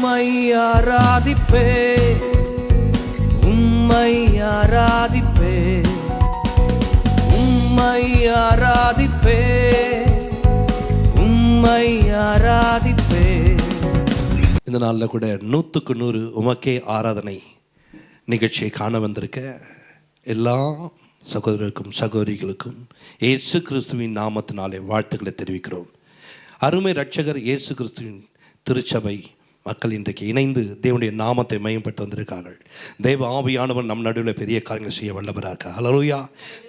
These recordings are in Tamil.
உம்மை ஆராதிப்பே, உம்மை ஆராதிப்பே, உம்மை ஆராதிப்பே, உம்மை ஆராதிப்பே. இந்த நாளில் கூட 100க்கு 100 உமக்கே ஆராதனை நிகழ்ச்சியை காண வந்திருக்க எல்லா சகோதரருக்கும் சகோதரிகளுக்கும் இயேசு கிறிஸ்துவின் நாமத்தினாலே வாழ்த்துக்களை தெரிவிக்கிறோம். அருமை இரட்சகர் இயேசு கிறிஸ்துவின் திருச்சபை மக்கள் இன்றைக்கு இணைந்து தேவனுடைய நாமத்தை மையப்பட்டு வந்திருக்கார்கள். தேவ ஆவியானவர் நம் நடுவில் பெரிய காரியங்கள் செய்ய வல்லவராக இருக்கார். ஹல்லேலூயா.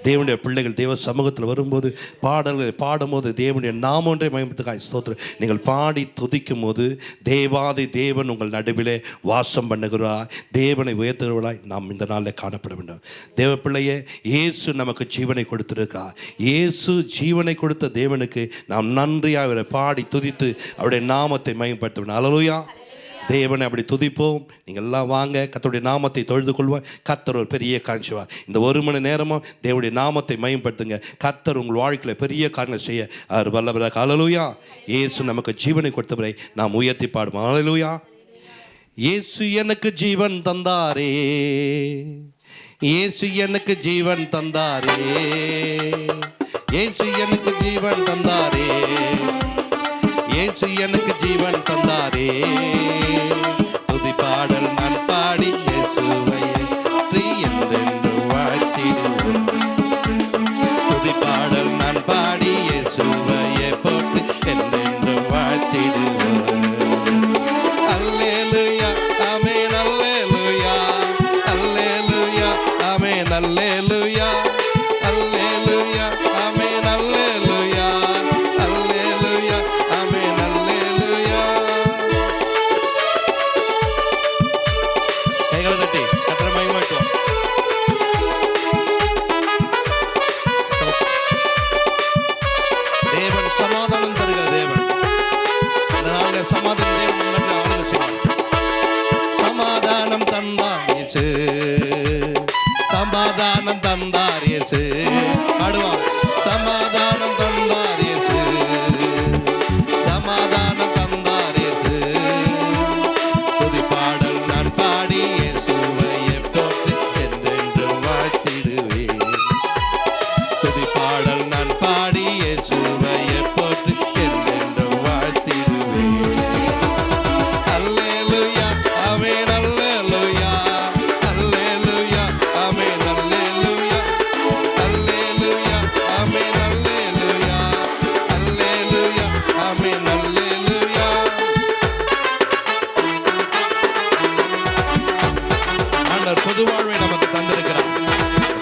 தேவனுடைய பிள்ளைகள் தேவ சமூகத்தில் வரும்போது பாடல்களை பாடும்போது தேவனுடைய நாமம் ஒன்றை மையப்பட்டுக்காய் ஸ்தோத்திரம். நீங்கள் பாடி துதிக்கும் போது தேவாதி தேவன் உங்கள் நடுவிலே வாசம் பண்ணுகிறார். தேவனை உயர்த்துகிறவர்களாய் நாம் இந்த நாளில் காணப்பட வேண்டும். தேவ பிள்ளையே, இயேசு நமக்கு ஜீவனை கொடுத்திருக்கார். இயேசு ஜீவனை கொடுத்த தேவனுக்கு நாம் நன்றியாக அவரை பாடி துதித்து அவருடைய நாமத்தை மையப்படுத்த வேண்டும். ஹல்லேலூயா. தேவனை அப்படி துதிப்போம். நீங்கள் எல்லாம் வாங்க, கர்த்தருடைய நாமத்தை தொழுது கொள்வோம். கர்த்தர் ஒரு பெரிய காட்சிவா இந்த 1 மணி நேரமும் தேவனுடைய நாமத்தை மயம்படுத்துங்க. கர்த்தர் உங்கள் வாழ்க்கையில் பெரிய காரியங்கள் செய்ய அவர் வல்லவராக. ஹல்லேலூயா. இயேசு நமக்கு ஜீவனை கொடுத்தவரை நாம் உயர்த்தி பாடுவோம். ஹல்லேலூயா. இயேசு எனக்கு ஜீவன் தந்தாரே, இயேசு எனக்கு ஜீவன் தந்தாரே, இயேசு எனக்கு ஜீவன் தந்தாரே, இயேசு எனக்கு ஜீவன் தந்தாரே. துதி பாடல் நான் பாடி இயேசுவை போற்றி என்றென்று வாழ்த்திடுவேன். துதி பாடல் நான் பாடி இயேசுவை போற்றி என்றென்று வாழ்த்திடுவேன். அல்லேலூயா ஆமென், அல்லேலூயா, அல்லேலூயா ஆமென், அல்லேலூயா, அல்லேலூயா ஆமென், அல்லேலூயா, அல்லேலூயா ஆமென், அல்லேலூயா. கைகளை தட்டி கர்த்தரை மகிமைப்படுத்துவோம். தேவன் சமாதானம் தருகிற தேவன். அதனால சமாதானம் தேவன் ஆளுகை செய்வார். சமாதானம் தந்தார் இயேசு, சமாதானம் தந்தார் இயேசு. பாடுவான். சமாதானம் தந்தார் இயேசு, சமாதானம் தந்தார் இயேசு. துதி பாடல் நான் பாடி இயேசுவை போற்றி என்றென்று வாழ்த்திடுவேன். துதி பாடல் நான் பாடி இயேசுவை போற்றி என்றென்று வாழ்த்திடுவேன். அல்லேலூயா ஆமென், அல்லேலூயா, அல்லேலூயா ஆமென், அல்லேலூயா, அல்லேலூயா ஆமென், அல்லேலூயா, அல்லேலூயா ஆமென், அல்லேலூயா. ஆண்டவர் பொது வாழ்வை நமக்கு தந்திருக்கிறார்.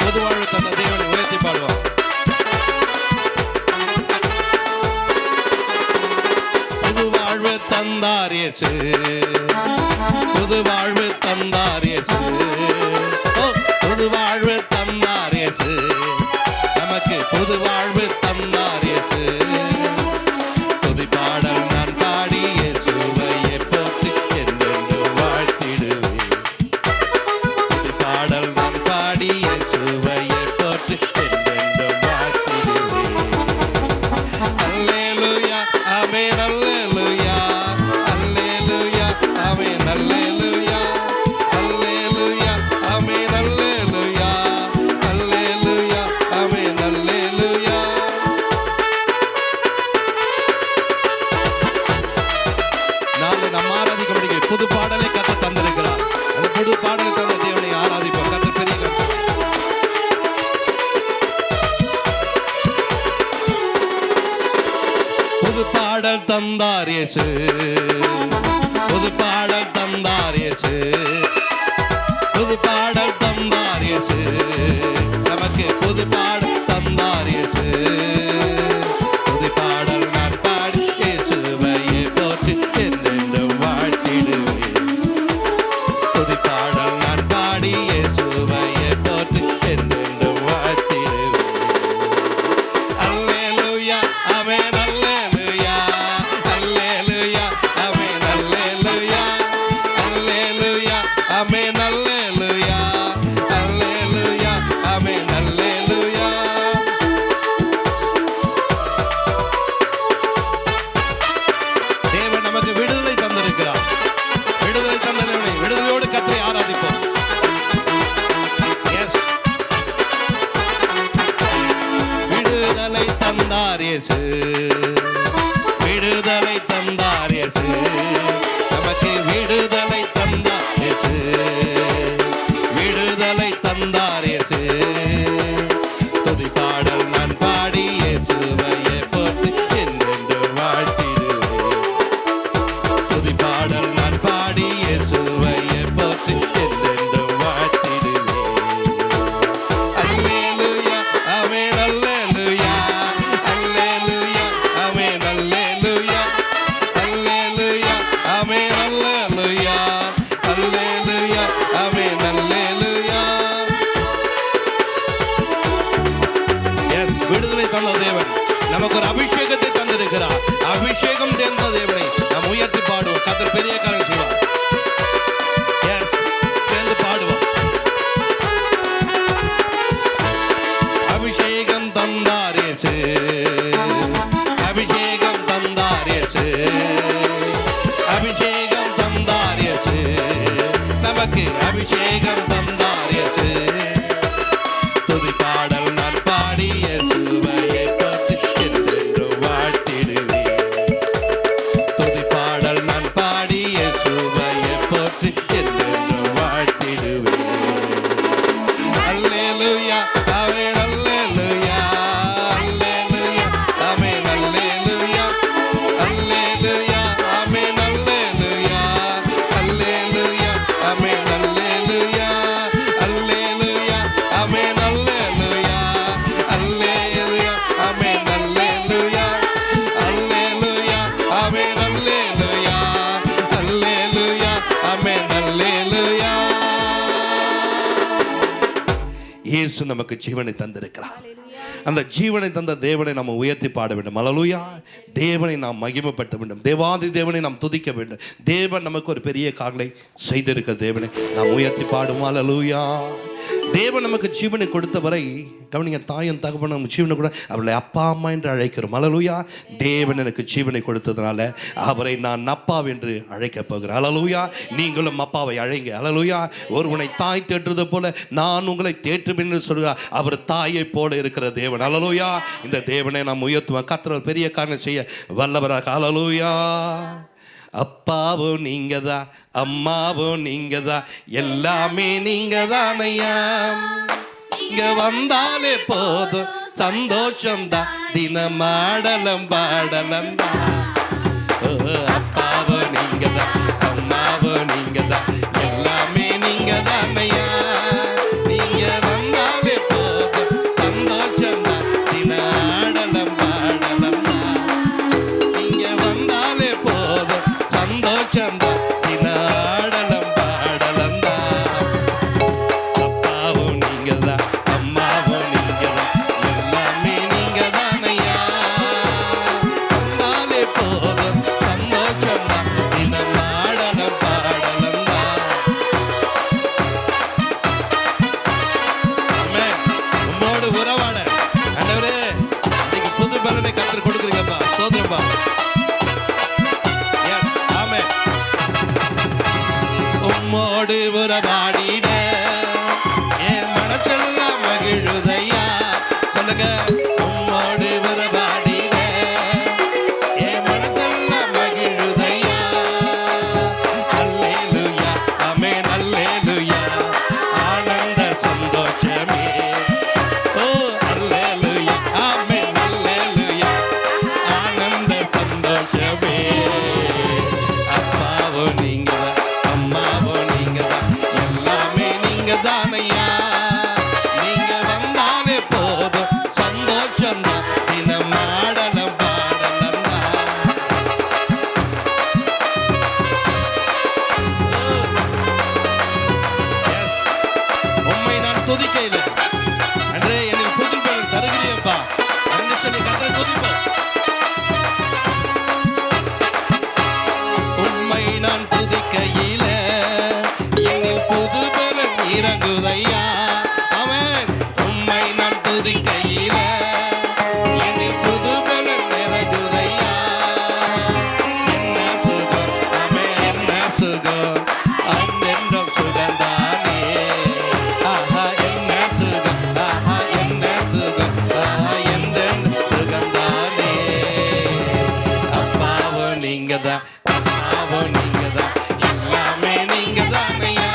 பொது வாழ்வை தந்த தேவனை உயர்த்தி பாடுவோம். புது வாழ்வு தந்தார் இயேசு, புது வாழ்வு தந்தார் இயேசு, ஓ புது வாழ்வு தந்தார் இயேசு, நமக்கு புது வாழ்வு தந்தார் இயேசு. துதி பாடல் நான் பாடி இயேசுவை போற்றி என்றென்று வாழ்த்திடுவேன். துதி பாடல் நான் பாடி இயேசுவை போற்றி என்றென்று வாழ்த்திடுவேன். அல்லேலூயா ஆமென், அல்லேலூயா, அல்லேலூயா ஆமென், அல்லேலூயா, அல்லேலூயா ஆமென், அல்லேலூயா, அல்லேலூயா ஆமென், அல்லேலூயா. நாங்கள் நம்ம ஆராதிக்கும்படிக்கு புது பாடலை கர்த்தர் தந்திருக்கிறார். அந்த புது பாடலை தந்த தேவனை ஆராதிப்போம். கர்த்தர் பெரிய கர்த்தர். புது பாடல் தந்தார் இயேசு, புது பாடல் தந்தார் இயேசு, புது பாடல் தந்தார் இயேசு, நமக்கு புது பாடல் தந்தார் இயேசு. புது பாடல் நான் பாடி இயேசுவை போற்றி என்றென்று வாழ்த்திடுவேன். புது பாடல் நான் பாடி இயேசுவை போற்றி என்றென்று வாழ்த்திடுவேன். அல்லேலூயா ஆமென், அல்லேலூயா, அல்லேலூயா ஆமென், அல்லேலூயா, அல்லேலூயா ஆமென், அல்லேலூயா, அல்லேலூயா பாடுவோம். கர்த்தர் பெரிய காரியம் செய்வார். Yes, சேர்ந்து பாடுவோம். அபிஷேகம் தந்தார் இயேசு, அபிஷேகம் தந்தார் இயேசு, அபிஷேகம் தந்தார் இயேசு, நமக்கு அபிஷேகம் தந்தார் இயேசு. துதி பாடல் நான் பாடி இயேசுவையே போற்றி என்றென்றும் வாழ்த்திடுவேன். துதி பாடல் நான் பாடி இயேசுவையே போற்றி என்றென்றும் வாழ்த்திடுவேன். அல்லேலூயா, ஆமென், அல்லேலூயா, அல்லேலூயா, ஆமென், அல்லேலூயா, அல்லேலூயா, ஆமென், அல்லேலூயா, அல்லேலூயா, ஆமென், அல்லேலூயா, அல்லேலூயா, ஆமென், அல்லேலூயா, அல்லேலூயா, ஆமென், அல்லேலூயா, அல்லேலூயா, ஆமென், அல்லேலூயா, அல்லேலூயா, ஆமென், அல்லேலூயா. இயேசு நமக்கு ஜீவனை தந்திருக்கிறார். அந்த ஜீவனை தந்த தேவனை நாம் உயர்த்தி பாட வேண்டும். அல்லேலூயா. தேவனை நாம் மகிமைப்படுத்த வேண்டும். தேவாதி தேவனை நாம் துதிக்க வேண்டும். தேவன் நமக்கு ஒரு பெரிய காரியங்களை செய்திருக்கிற தேவனை நாம் உயர்த்தி பாடுவோம். அல்லேலூயா. தேவன் நமக்கு ஜீவனை கொடுத்தவரை கவனிங்க, தாயும் தகப்பனும் ஜீவனை கூட அவளை அப்பா அம்மா என்று அழைக்கிறோம். அல்லேலூயா. தேவன் எனக்கு ஜீவனை கொடுத்ததுனால அவரை நான் அப்பா என்று அழைக்கப் போகிறேன். அல்லேலூயா. நீங்களும் அப்பாவை அழைங்க. அல்லேலூயா. ஒருவனை தாய் தேற்றுவது போல நான் உங்களை தேற்றும் என்று சொல்கிறார். அவர் தாயை போல இருக்கிற தேவன். அல்லேலூயா. இந்த தேவனை நாம் உயர்த்துவோம். கர்த்தர் பெரிய காரியம் செய்ய வல்லவராக. அல்லேலூயா. அப்பாவும் நீங்க தான், அம்மாவும் நீங்க தான், எல்லாமே நீங்க தானையா. இங்க வந்தாலே போதும் சந்தோஷம்தான், தினம் ஆடலம் பாடலம் தான். அப்பாவும் நீங்க தான், அம்மாவும் நீங்க தான், எல்லாமே நீங்க தானையா. நீங்க வந்தாலே போதும் சந்தோஷம்தான், தினம் ஆடலம் பாடலம் தான். நீங்க வந்தாலே போதும் சந்தோஷம்தான், தினாடலம் பாடலம் தான். அப்பாவும் நீங்க தான், அம்மாவும் நீங்க தான், எல்லாமே நீங்க தானையா. வந்தாலே போதும் சந்தோஷம்தான், தினாடலம் பாடலம் தான். உம்மோடு உறவாட ஆண்டவரே இன்னைக்கு புது பலனை கர்த்தர் கொடுக்குறீங்கப்பா. சோதரப்பா. உம்மோடு உறவாடிட என் மனசெல்லாம் மகிழுதையா. சொல்லுங்க. உம்மோடு உறவாடிட என் மனசெல்லாம் மகிழுதையா. அல்லேலூயா, ஆமென், அல்லேலூயா, ஆனந்த சந்தோஷமே. ஓ அல்லேலூயா, ஆமென், அல்லேலூயா, ஆனந்த சந்தோஷமே. அப்பாவும் நீங்க தான், அம்மாவும் நீங்க தான், எல்லாமே நீங்க தானையா. நீங்க வந்தாலே போதும் சந்தோஷம்தான், தினம் ஆடலம் பாடலம் தான். உம்மை நான் துதிக்கையில் அன்றே எனக்கு புது பலன் தருகிறீப்பா. அன்று சொல்லி கதை துதிப்போம். உம்மை நான் துதிக்கையில என்னில் புது பலன் இறங்குதையா. ஆமென். உம்மை நான் துதிக்கையில என்னில் புது பலன் இறங்குதையா. என்ன சுகம், ஆமென், என்ன சுகம், அந்தென்றும் சுகந்தானே. ஆஹா என்ன சுகம், ஆஹா என்ன சுகம், ஆஹா எந்தென்றும் சுகந்தானே. அப்பாவும் நீங்க தான், அம்மாவும் நீங்க தான், எல்லாமே நீங்க தானையா.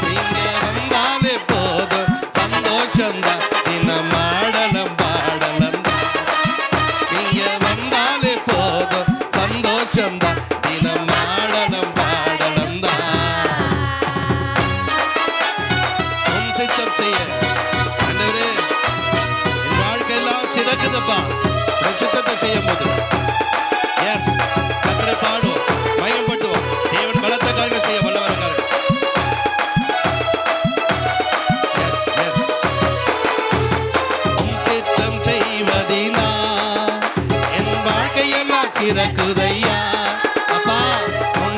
நீங்க வந்தாலே போதும் சந்தோஷம்தான், தினம் ஆடலம் பாடலம் தான். நீங்க வந்தாலே போதும் சந்தோஷம்தான், தினம் ஆடலம் பாடலம் தான். உன் சித்தம் செய்ய ஆண்டவரே என் வாழ்க்கையெல்லாம் சிறக்குதப்பா. உன் சித்தத்தை செய்யும் போது கர்த்தரை பாடுவோம், மகிமைப்படுத்துவோம். தேவன் பலத்த காரியங்கள் செய்ய வல்லவராக.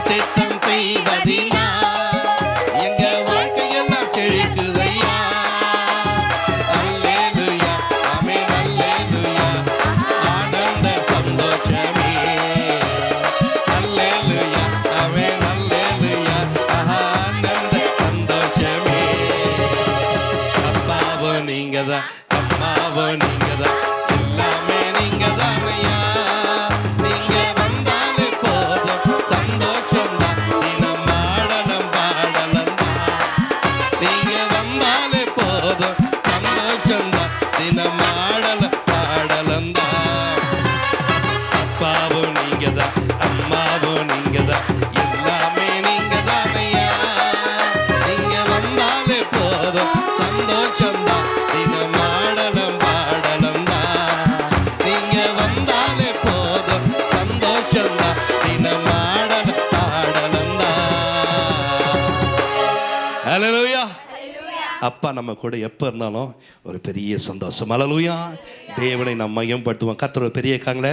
சித்தம் செய்வதினா எங்க வாழ்க்கையெல்லாம் செழிக்குதையா. அல்லேலூயா, ஆமென் அல்லேலூயா, ஆனந்த சந்தோஷமே. அல்லேலூயா, ஆமென் அல்லேலூயா, ஆனந்த சந்தோஷமே. அப்பாவோ நீங்கதான், அம்மாவோ நீங்கதான், எல்லாமே நீங்கதான் ஐயா. நீங்க வந்தாலே போதும் சந்தோஷம்தான், தினம் ஆடலம் பாடலம் தான். நீங்க வந்தாலே போதும் சந்தோஷம்தான், தினம் ஆடலம் பாடலம் தான். அப்பாவோ நீங்கதான், அம்மாவோ நீங்கதான், எல்லாமே நீங்கதான் ஐயா. நீங்க வந்தாலே போதும் சந்தோஷம்தான், தினம் ஆடலம் பாடலம் தான். நீங்க வந்தாலே போதும் சந்தோஷம்தான், தினம் ஆடலம் பாடலம் தான். ஹல்லேலூயா. அப்பா நம்ம கூட எப்போ இருந்தாலும் ஒரு பெரிய சந்தோஷம். ஹல்லேலூயா. தேவனை நம்ம மையப்படுத்துவோம். கர்த்தர் ஒரு பெரிய காங்கள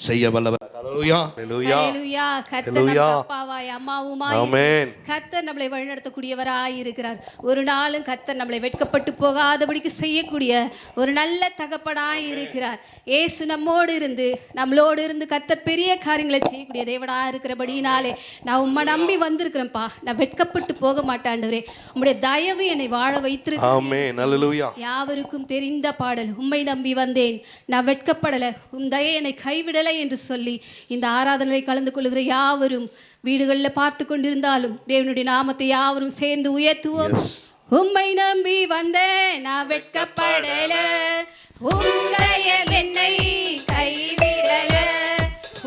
செய்ய வல்லவர். ஹல்லேலூயா. ஹல்லேலூயா. ஹல்லேலூயா. கர்த்தர் நம்ம அப்பாவாய் அம்மாவுமாய் ஆமென். கர்த்தர் நம்மளை வழிநடத்தக்கூடியவராய் இருக்கிறார். ஒரு நாளும் கர்த்தர் நம்மளை வெட்கப்பட்டு போகாதபடிக்கு செய்யக்கூடிய ஒரு நல்ல தகப்பனாய் இருக்கிறார். இயேசு நம்மோடு இருந்து நம்மளோடு இருந்து கர்த்தர் பெரிய காரியங்களை செய்யக்கூடிய தேவனா இருக்கிறபடினாலே நான் உம்மை நம்பி வந்திருக்கிறேன்ப்பா. நான் வெட்கப்பட்டு போக மாட்டாண்டவரே. உம்முடைய தயவு என்னை வாழ வைத்திருக்கு. ஆமென். ஹல்லேலூயா. யாவருக்கும் தெரிந்த பாடல், உம்மை நம்பி வந்தேன், நான் வெட்கப்படலை, உம் தயை என்னை கைவிடலை என்று சொல்லி இந்த ஆராதனையை கலந்து கொள்கிற யாவரும் வீடுகளில் பார்த்து கொண்டிருந்தாலும் தேவனுடைய நாமத்தை யாவரும் சேர்ந்து உயர்த்துவோம். உம்மை நம்பி வந்தேன், நான் வெட்கப்படல, உம் தயை என்னை கைவிடல.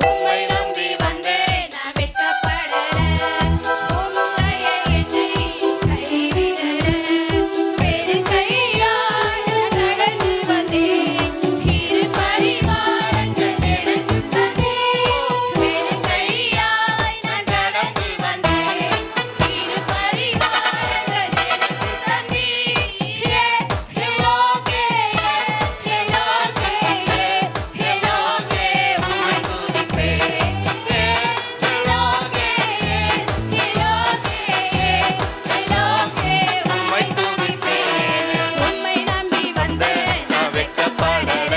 உம்மை நம்பி வந்தேன், நான் வெட்கப்படல, உம் தயை என்னை கைவிடல. வேறு கையால் நடந்து வந்தேன், இரு பரிவாரங்கள் எனக்கு தந்தேன். வேறு கையால் நான் நடந்து வந்தேன், இரு பரிவாரங்கள் எனக்கு தந்தேன். எல்லோகே எல்லோகே எல்லோகே உம்மை துதிப்பேன். எல்லோகே எல்லோகே எல்லோகே உம்மை துதிப்பேன். உம்மை நம்பி வந்தேன், நான் வெட்கப்படல,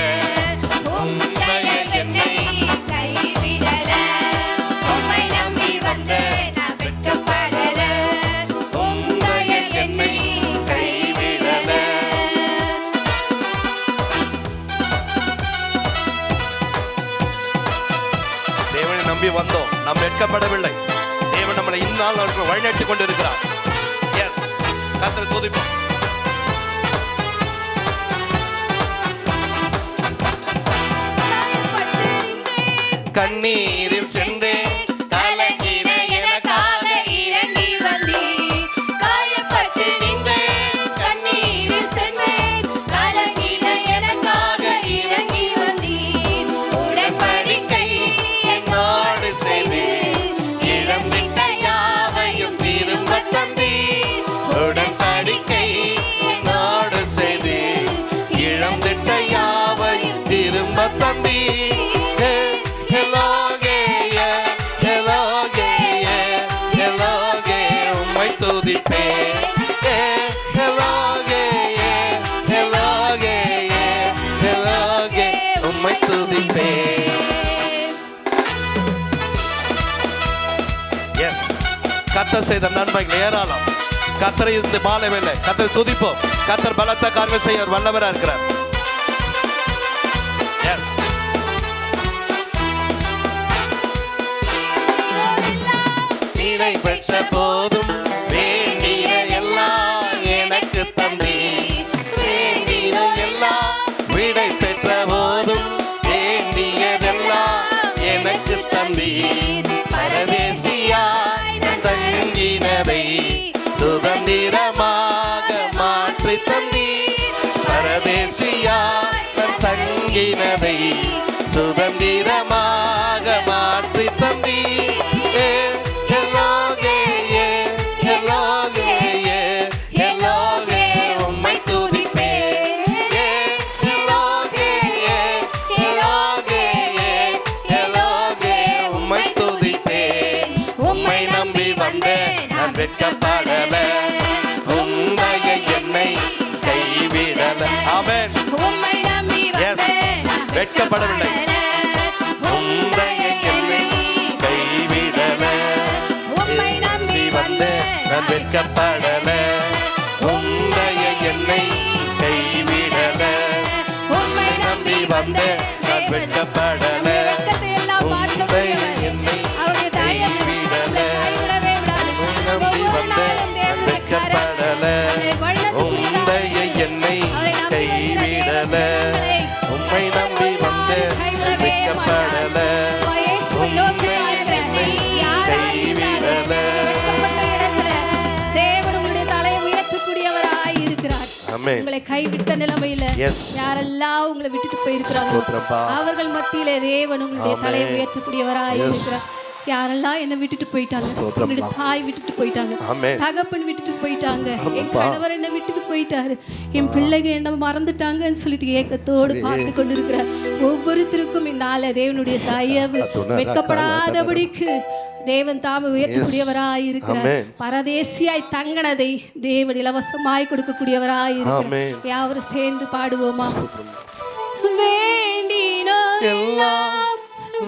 உம் தயை என்னை கைவிடல. உம்மை நம்பி வந்தேன், நான் வெட்கப்படல, உம் தயை என்னை கைவிடல. தேவனை நம்பி வந்தோம், நாம் வெட்கப்படவில்லை. தேவன் நம்மளை இந்நாள் வழிநடத்தி கொண்டிருக்கிறார். எஸ், கர்த்தரை துதிப்போம். கண்ணீரில் சென்றேன், கலங்கின எனக்காக இறங்கி வந்தீர். காயப்பட்டு நின்றேன், கண்ணீரில் சென்றேன், கலங்கின எனக்காக இறங்கி வந்தீர். உடன்படிக்கை என்னோடு செய்து இழந்திட்ட யாவையும் திரும்பத் தந்தீர். உடன்படிக்கை என்னோடு செய்து இழந்திட்ட யாவையும் திரும்ப தந்தீர். எல்லோகே எல்லோகே எல்லோகே உம்மை துதிப்பேன். எல்லோகே எல்லோகே எல்லோகே உம்மை துதிப்பேன். எஸ், கர்த்தர் செய்த நன்மைகள் ஏராளம். கர்த்தரை இந்த மாலை வேலை கர்த்தரை துதிப்போம். கர்த்தர் பலத்த காரியங்கள் செய்ய ஒரு வல்லவராக இருக்கிறார். எஸ், நீரை பெற்ற போதும் வேண்டிய எல்லாம் எனக்கு தந்தீர். வேண்டிய எல்லாம் விடை பெற்ற போதும் வேண்டியதெல்லாம் எனக்கு தந்தீர். பரதேசியாய் நான் தங்கினதை சுதந்திரமாக மாற்றி தந்தீர். பரதேசியாய் நான் தங்கினதை சுதந்திரமாக மாற்றி தந்தீர். எல்லோகே உம்மை நம்பி வந்தேன் நான் வெட்கப்படல, உம்மைய என்னை கைவிடல. ஆமென். உம்மை நம்பி வந்தேன் நான் வெட்கப்படவில்லை, உம்மைய என்னை கைவிடல. உம்மை நம்பி வந்தேன் நான் வெட்கப்படல, உம்மைய என்னை கைவிடல. உம்மை நம்பி வந்தேன் நான் வெட்கப்படல, வெட்கத்தை எல்லாம் மாற்றக்கூடியவர். அவருடைய தயவு நம்மை கைவிடவே விடாது. ஒவ்வொரு நாளும் தேவனுடைய கரம் நம்மை வழிநடத்தக்கூடியதாக என்னை அவரை நம்பி வருகிற தேவ ஜனங்களை உம்மை நம்பி வந்தேன் கைவிடவே மாட்டார். இயேசுவை நோக்கி பார்க்கிற யாராயிருந்தாலும் வெட்கப்பட்ட இடத்துல தேவன் உங்களுடைய தலையை உயர்த்தக்கூடியவராய் இருக்கிறார். ஆமென். உங்களை கைவிட்ட நிலைமையில Yes. யாரெல்லாம் உங்களை விட்டுட்டு போயிருக்கிறாங்களோ ஸ்தோத்திரப்பா. அவர்கள் மத்தியிலே தேவன் உங்களுடைய ஆமென். தலையை உயர்த்தக்கூடியவராய் இருக்கிறார். யாரெல்லாம் என்னை விட்டுட்டு போயிட்டாங்க, ஸ்தோத்திரப்பா. என்னுடைய தாய் விட்டுட்டு போயிட்டாங்க, ஆமென். தகப்பன் விட்டுட்டு போயிட்டாங்க, என் ஆமாப்பா. கணவர் என்னை விட்டுட்டு போயிட்டாரு, என் பிள்ளைங்க என்ன மறந்துட்டாங்கன்னு சொல்லிட்டு ஏக்கத்தோடு பார்த்து கொண்டிருக்கிற ஒவ்வொருத்தருக்கும் என்னால தேவனுடைய தயவு வெட்கப்படாதபடிக்கு தேவன் தாமே உயர்த்தக்கூடியவராய் இருக்கிறார். ஆமென். பரதேசியாய் தங்கனதை தேவன் இலவசமாய் கொடுக்கக்கூடியவராய் இருக்கிறார். ஆமென். யாவரும் சேர்ந்து பாடுவோமா? வேண்டினோர் எல்லாம்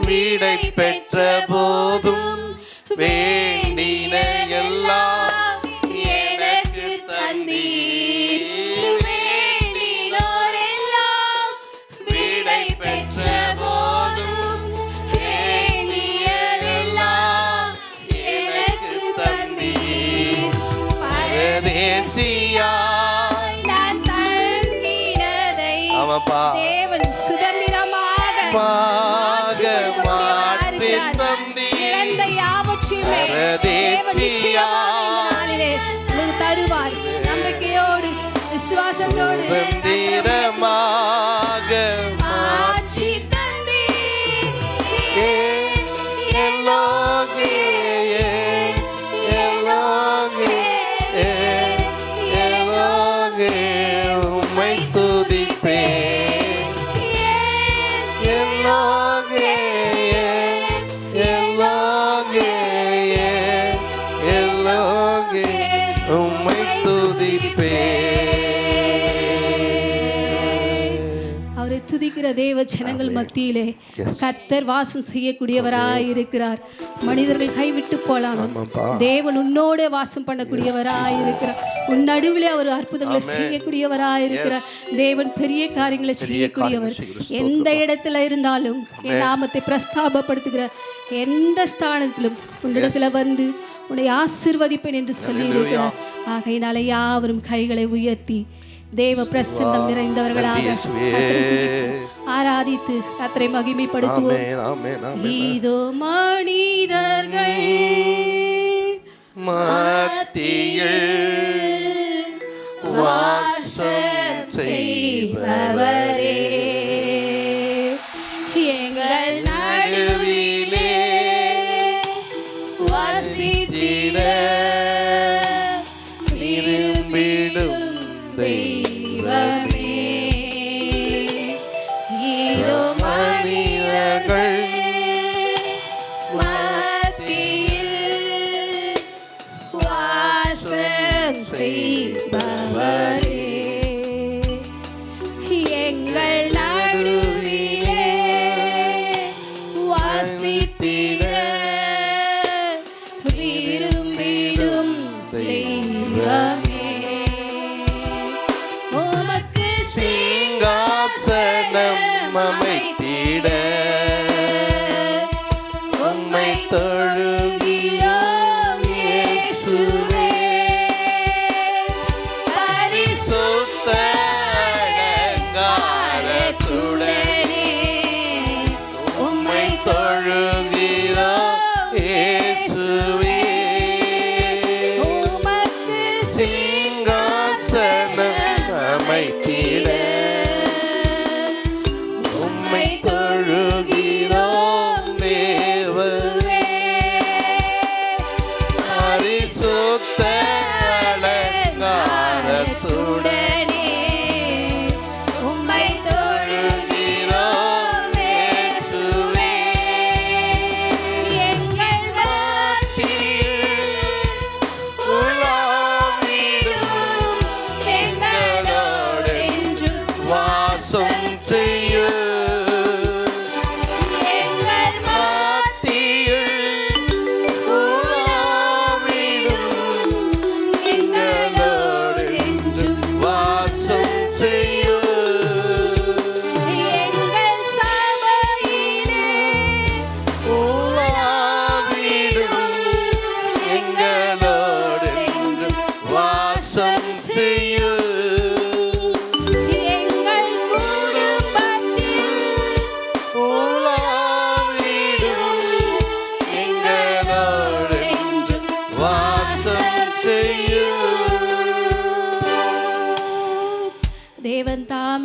வீடை பெற்ற போதும் வேண்டின எல்லாம் எனக்கு தந்தீர். வேண்டினோர் எல்லாம் வீடை பெற்ற போதும் வேண்டியதெல்லாம் எனக்கு தந்தீர். பரதேசியாய் நான் தங்கினதை ஆமாப்பா. தேவன் சுதந்திரமாக மாற்றி தந்தீர். இழந்த யாவற்றையுமே தேவன் நிச்சயமாக இந்த நாளிலே உங்களுக்கு தருவார். நம்பிக்கையோடு விசுவாசத்தோடு சுதந்திரமாக மாற்றி தந்தீர். எல்லோகே எல்லோகே எல்லோகே உம்மை துதிப்பேன். எல்லோகே எல்லோகே எல்லோகே உம்மை துதிப்பேன். அவரை துதிக்கிற தேவ ஜனங்கள் மத்தியிலே கர்த்தர் வாசம் செய்யக்கூடியவராய் இருக்கிறார். மனிதர்கள் கைவிட்டு போலாலும் தேவன் உன்னோட வாசம் பண்ணக்கூடியவராய் இருக்கிறார். உன் நடுவிலே அவர் அற்புதங்களை செய்யக்கூடியவராய் இருக்கிறார். தேவன் பெரிய காரியங்களை செய்யக்கூடியவர். எந்த இடத்துல இருந்தாலும் என் நாமத்தை பிரஸ்தாபப்படுத்துகிற எந்த ஸ்தானத்திலும் உன்னிடத்துல வந்து உன்னை ஆசீர்வதிப்பேன் என்று சொல்லி இருக்கிறார். ஆகையினால யாவரும் கைகளை உயர்த்தி தேவ பிரசன்னம் நிறைந்தவர்களாக கர்த்தரை துதிப்போம், ஆராதித்து கர்த்தரை மகிமைப்படுத்துவோம். ஆமென், ஆமென். இதோ மனிதர்கள் மத்தியில் வாசம் செய்பவரே, எங்கள் நடுவிலே வசித்திட விரும்பிடும் தெய்வமே. இதோ மனிதர்கள் மத்தியில் வாசம் செய்பவரே, எங்கள் நடுவிலே வசித்திட விரும்பிடும் தெய்வமே. உமக்கு சிங்காசனம் அமைத்திட உம்மை தொழுகிறோம் இயேசுவே. பரிசுத்த அலங்காரத்துடனே உம்மை தொழுகிறோம் இயேசுவே. உமக்கு சிங்காசனம் அமைத்திட உம்மை தொழுகிறோம் தேவனே. பரிசுத்த அலங்காரத்துடனே உம்மை தொழுகிறோம் இயேசுவே. எங்கள் மத்தியில்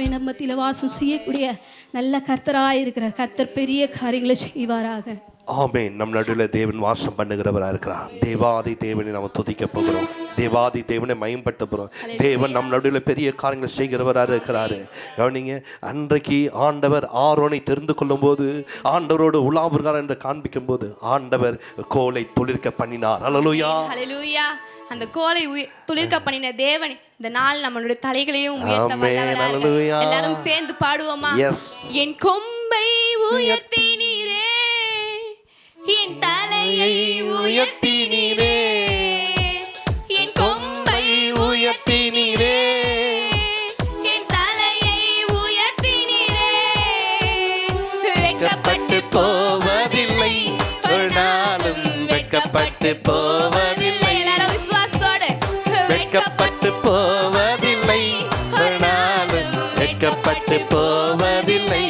ஆமே. நம்ம மத்தியில் வாசம் செய்யக்கூடிய நல்ல கர்த்தராக இருக்கிறார். கர்த்தர் பெரிய காரியங்களை செய்வாராக. ஆமென். நம் நடுவில் தேவன் வாசம் பண்ணுகிறவராக இருக்கிறார். தேவாதி தேவனை நம்ம துதிக்க போகிறோம். தேவாதி தேவனை மயம்படுத்த போகிறோம். தேவன் நம் நடுவில் பெரிய காரியங்கள் செய்கிறவராக இருக்கிறாரு. கவனிங்க, அன்றைக்கு ஆண்டவர் ஆரோனை தெரிந்து கொள்ளும் போது, ஆண்டவரோடு உலாவுகிறார் என்று காண்பிக்கும் போது ஆண்டவர் கோலை துளிர்க்க பண்ணினார். அல்லேலூயா, ஹல்லேலூயா. அந்த கோலை துளிர்க்க பண்ணின தேவன் இந்த நாள் நம்மளுடைய தலைகளையும் உயர்த்த வல்லவராக. எல்லாரும் சேர்ந்து பாடுவோமா? என் கொம்பை உயர்த்தினீரே, என் தலையை உயர்த்தினீரே, என் கொம்பை உயர்த்தினீரே, என் தலையை உயர்த்தினீரே. வெட்கப்பட்டு போவதில்லை, ஒரு நாளும் வெட்கப்பட்டு போவதில்லை. எல்லாரும் விசுவாசத்தோடு வெட்கப்பட்டு போவதில்லை, ஒரு நாளும் வெட்கப்பட்டு போவதில்லை.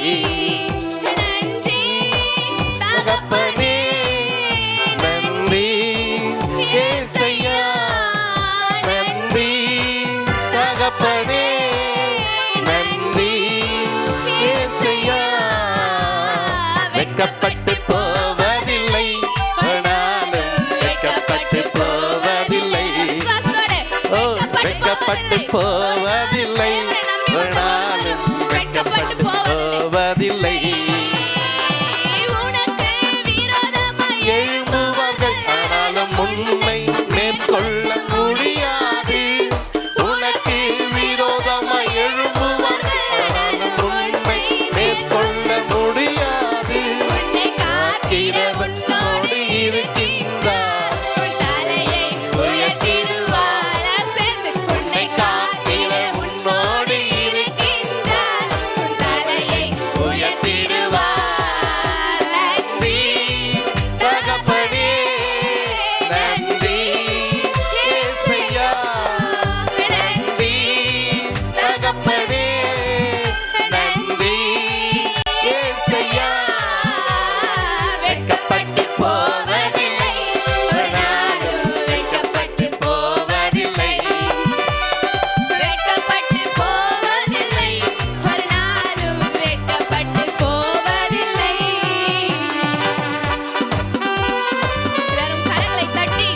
நன்றி தகப்பனே, நன்றி இயேசையா, நன்றி தகப்பனே, நன்றி இயேசையா. வெட்கப்பட்டு போவதில்லை, ஒரு நாளும் வெட்கப்பட்டு போவதில்லை. ஓ, வெட்கப்பட்டு போவதில்லை, ஒரு நாளும் வெட்கப்பட்டு போவதில்லை. உனக்கு விரோதமாய் எழும்புவார்கள், ஆனாலும் உன்னை மேற்கொள்ள முடியாது. உனக்கு விரோதமாய் எழும்புவார்கள், ஆனாலும் உன்னை மேற்கொள்ள முடியாது. உன்னை காக்கிற உன்னோடு இருக்கின்றார், உன் தலையை உயர்த்திடுவார். சேர்ந்து உன்னை காக்கிற உன்னோடு இருக்கின்றார், உன் தலையை உயர்த்திடுவார். நன்றி தகப்பனே, நன்றி இயேசையா, நன்றி தகப்பனே, நன்றி இயேசையா. வெட்கப்பட்டு போவதில்லை, ஒரு நாளும் வெட்கப்பட்டு போவதில்லை. வெட்கப்பட்டு போவதில்லை, ஒரு நாளும் வெட்கப்பட்டு போவதில்லை. எல்லாரும் கரங்களை தட்டி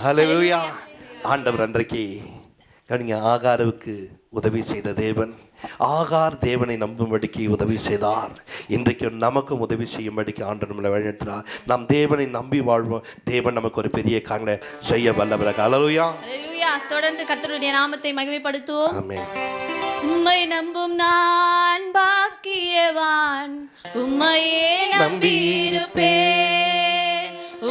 ஹல்லேலூயா. ஆண்டவர் அன்றைக்கு கனிங்க ஆகாருவுக்கு உதவி செய்த தேவன், ஆகார் தேவனை நம்பும்படிக்கு உதவி செய்தார். இன்றைக்கு நமக்கும் உதவி செய்யும்படிக்கு ஆண்டவர் நம்மளை வழிநடத்தினார். நாம் தேவனை நம்பி வாழ்வோம். தேவன் நமக்கு ஒரு பெரிய காரியங்களை செய்ய வல்லவராக. ஹல்லேலூயா. ஹல்லேலூயா. தொடர்ந்து கர்த்தருடைய நாமத்தை மகிமைப்படுத்துவோம். ஆமென். உம்மை நம்பும் நான் பாக்கியவான், உம்மையே நம்பியிருப்பேன்.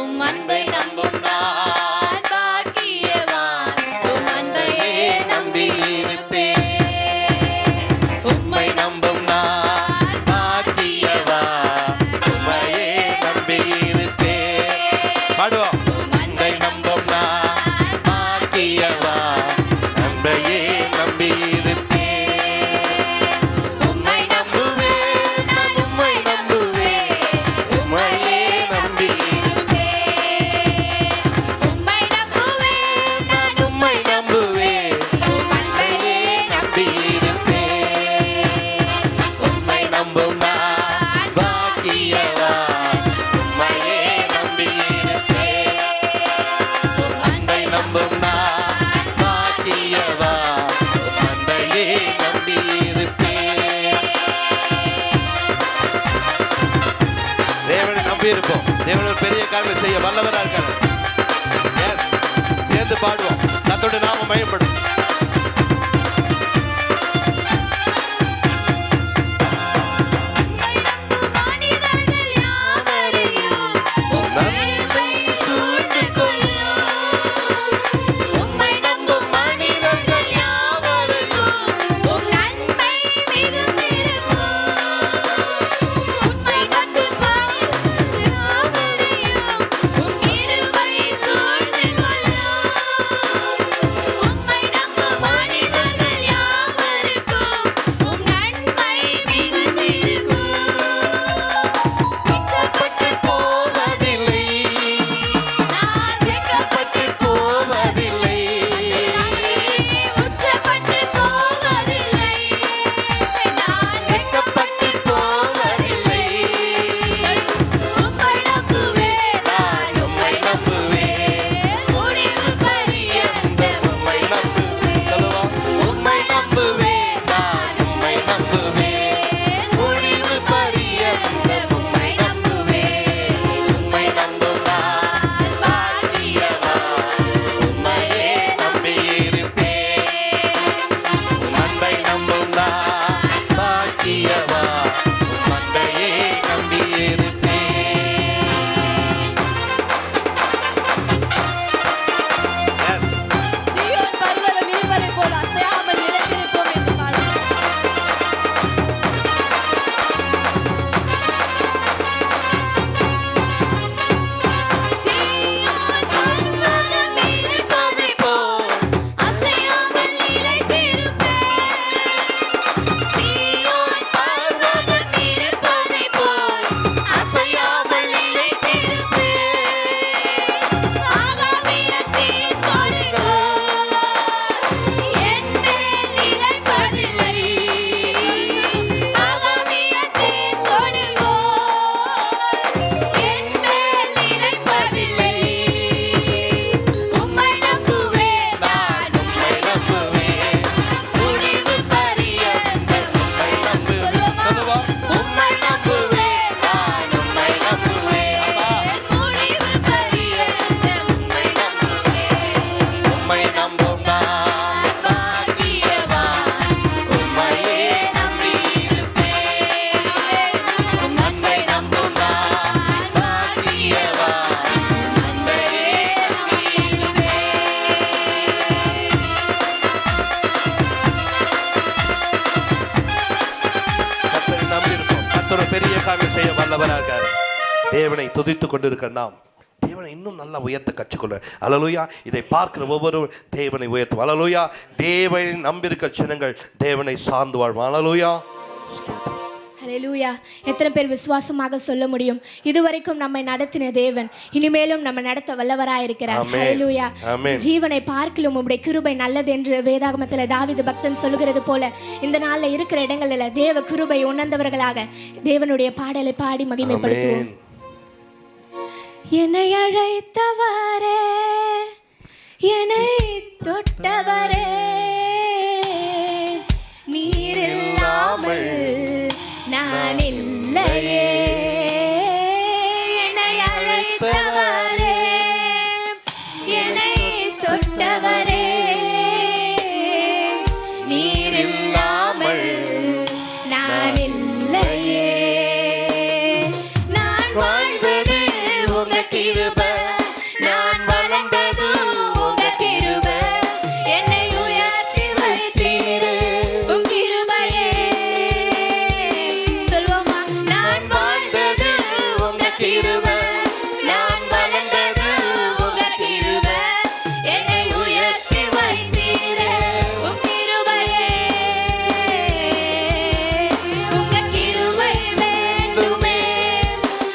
உம் அன்பை நம்பும் நான் பாக்கியவான், உம் அன்பையே நம்பியிருப்பேன். உம்மை நம்பும் நான் பாக்கியவான், உம்மையே நம்பியிருப்பேன். பாடுவோம். உம் அன்பை நம்பும் நான் பாக்கியவான், அன்பையே நம்பியிருப்பேன். உம்மை நம்புவேன், நான் உம்மை நம்புவேன். உம்மையே நம்பியிருப்பேன். உம்மை நம்புவேன், நான் உம்மை நம்புவேன். உம் அன்பையே நம்பியிருப்பேன். உம்மை நம்பும் நான் பாக்கியவான். உம்மையே நம்பியிருப்பேன். உம் அன்பை நம்பும் நான் பாக்கியவான். உம் அன்பையே நம்பியிருப்பேன். தேவனை நம்பி இருப்போம். தேவன் ஒரு பெரிய காரியங்களை செய்ய வல்லவரா இருக்காரு. Yes. சேர்ந்து பாடுவோம். கர்த்தருடைய நாமம் மகிமைப்படும். மனிதர்கள் யாவரையும் உம் அன்பை சூழ்ந்து கொள்ளும். உம்மை நம்பும் மனிதர்கள் யாவருக்கும் உம் அன்பை மிகுந்திருக்கும். உம்மை நம்பும் மனிதர்கள் யாவரையும் உம் கிருபை சூழ்ந்து கொள்ளும். உம்மை நம்பும் மனிதர்கள் யாவருக்கும் உம் நன்மை மிகுந்திருக்கும். வெட்கப்பட்டு போவதில்லை, நான் வெட்கப்பட்டு போவதில்லை. உச்சப்பட்டு போவதில்லை. நான் வெட்கப்பட்டு போவதில்லை. உம்மை நம்புவேன், நான் உம்மை நம்புவேன். முடிவு பரியந்த உம்மை நம்புவேன். உம்மை நம்புவேன், நான் உம்மை நம்புவேன். முடிவு பரியந்த உம்மை நம்புவேன். உம்மை நம்பும் நான் பாக்கியவான். உம்மையே நம்பியிருப்பேன். உம் அன்பை நம்பும் நான் பாக்கியவான். உம் அன்பையே நம்பியிருப்பேன். சீயோன் பர்வதம் இருப்பதைப் போல அசையாமல் நிலைத்திருப்போம் என்று பாடுவோம். சீயோன் பர்வதம் இருப்பதைப் போல் அசையாமல் நிலைத்திருப்பேன். சீயோன் பர்வதம் இருப்பதைப் போல் அசையாமல் நிலைத்திருப்பேன். ஆகாமியத்தின் கொடிகள் என்மேல் நிலைப்பதில்லை. ஆகாமியத்தின் கொடிகள் என்மேல் நிலைப்பதில்லை. உம்மை நம்புவேன், நான் உம்மை நம்புவேன். முடிவு பரியந்த உம்மை நம்புவேன். உம்மை நம்புவேன், நான் உம்மை நம்புவேன். முடிவு பரியந்த உம்மை நம்புவேன். உம்மை நம்பும் நான் பாக்கியவான். உம்மையே நம்பியிருப்பேன். உம் அன்பை நம்பும் நான் பாக்கியவான். உம் அன்பையே நம்பியிருப்பேன். கர்த்தரை நம்பி இருப்போம். கர்த்தர் ஒரு பெரிய காரியம் செய்ய வல்லவரா இருக்காரு. தேவனை துதித்துக் கொண்டிருக்கிற நாம் தேவனை இன்னும் நல்லா உயர்த்த கற்றுக்கொள்ள. அல்லேலூயா. இதை பார்க்கிற ஒவ்வொரு தேவனை உயர்த்தும். அல்லேலூயா. தேவனை நம்பியிருக்க ஜனங்கள் தேவனை சார்ந்து வாழ்வோம். அல்லேலூயா. ஹல்லேலூயா. எத்தனை பேர் விசுவாசமாக சொல்ல முடியும், இதுவரைக்கும் நம்மை நடத்தின தேவன் இனிமேலும் நம்ம நடத்த வல்லவராயிருக்கிறார். ஆமென். ஹல்லேலூயா. ஆமென். ஜீவனை பார்க்கிலும் உம்முடைய கிருபை நல்லது என்று வேதாகமத்தில் தாவீது பக்தன் சொல்லுகிறது போல இந்த நாள்ல இருக்கிற இடங்களில் தேவ கிருபை உணர்ந்தவர்களாக தேவனுடைய பாடலை பாடி மகிமைப்படுத்துவோம். ஆமென். என்னை அழைத்தவரே தொட்டவரே நீரில்லாமல் நான் இல்லையே என்னை அழைத்தவரே என்னை தொட்டவரே நீரில்லாமல் நான் இல்லையே நான் வாழ்வது உங்க கிருபை நான் வளர்ந்தது உங்க கிருபை என்னை உயர்த்தி வைத்தீரே உம் கிருபையே சொல்வோமா நான் வாழ்ந்தது உங்க கிருபை நான் வளர்ந்தது உங்க கிருபை என்னை உயர்த்தி வைத்தீரே உம் கிருபையே உங்க கிருபை வேண்டுமே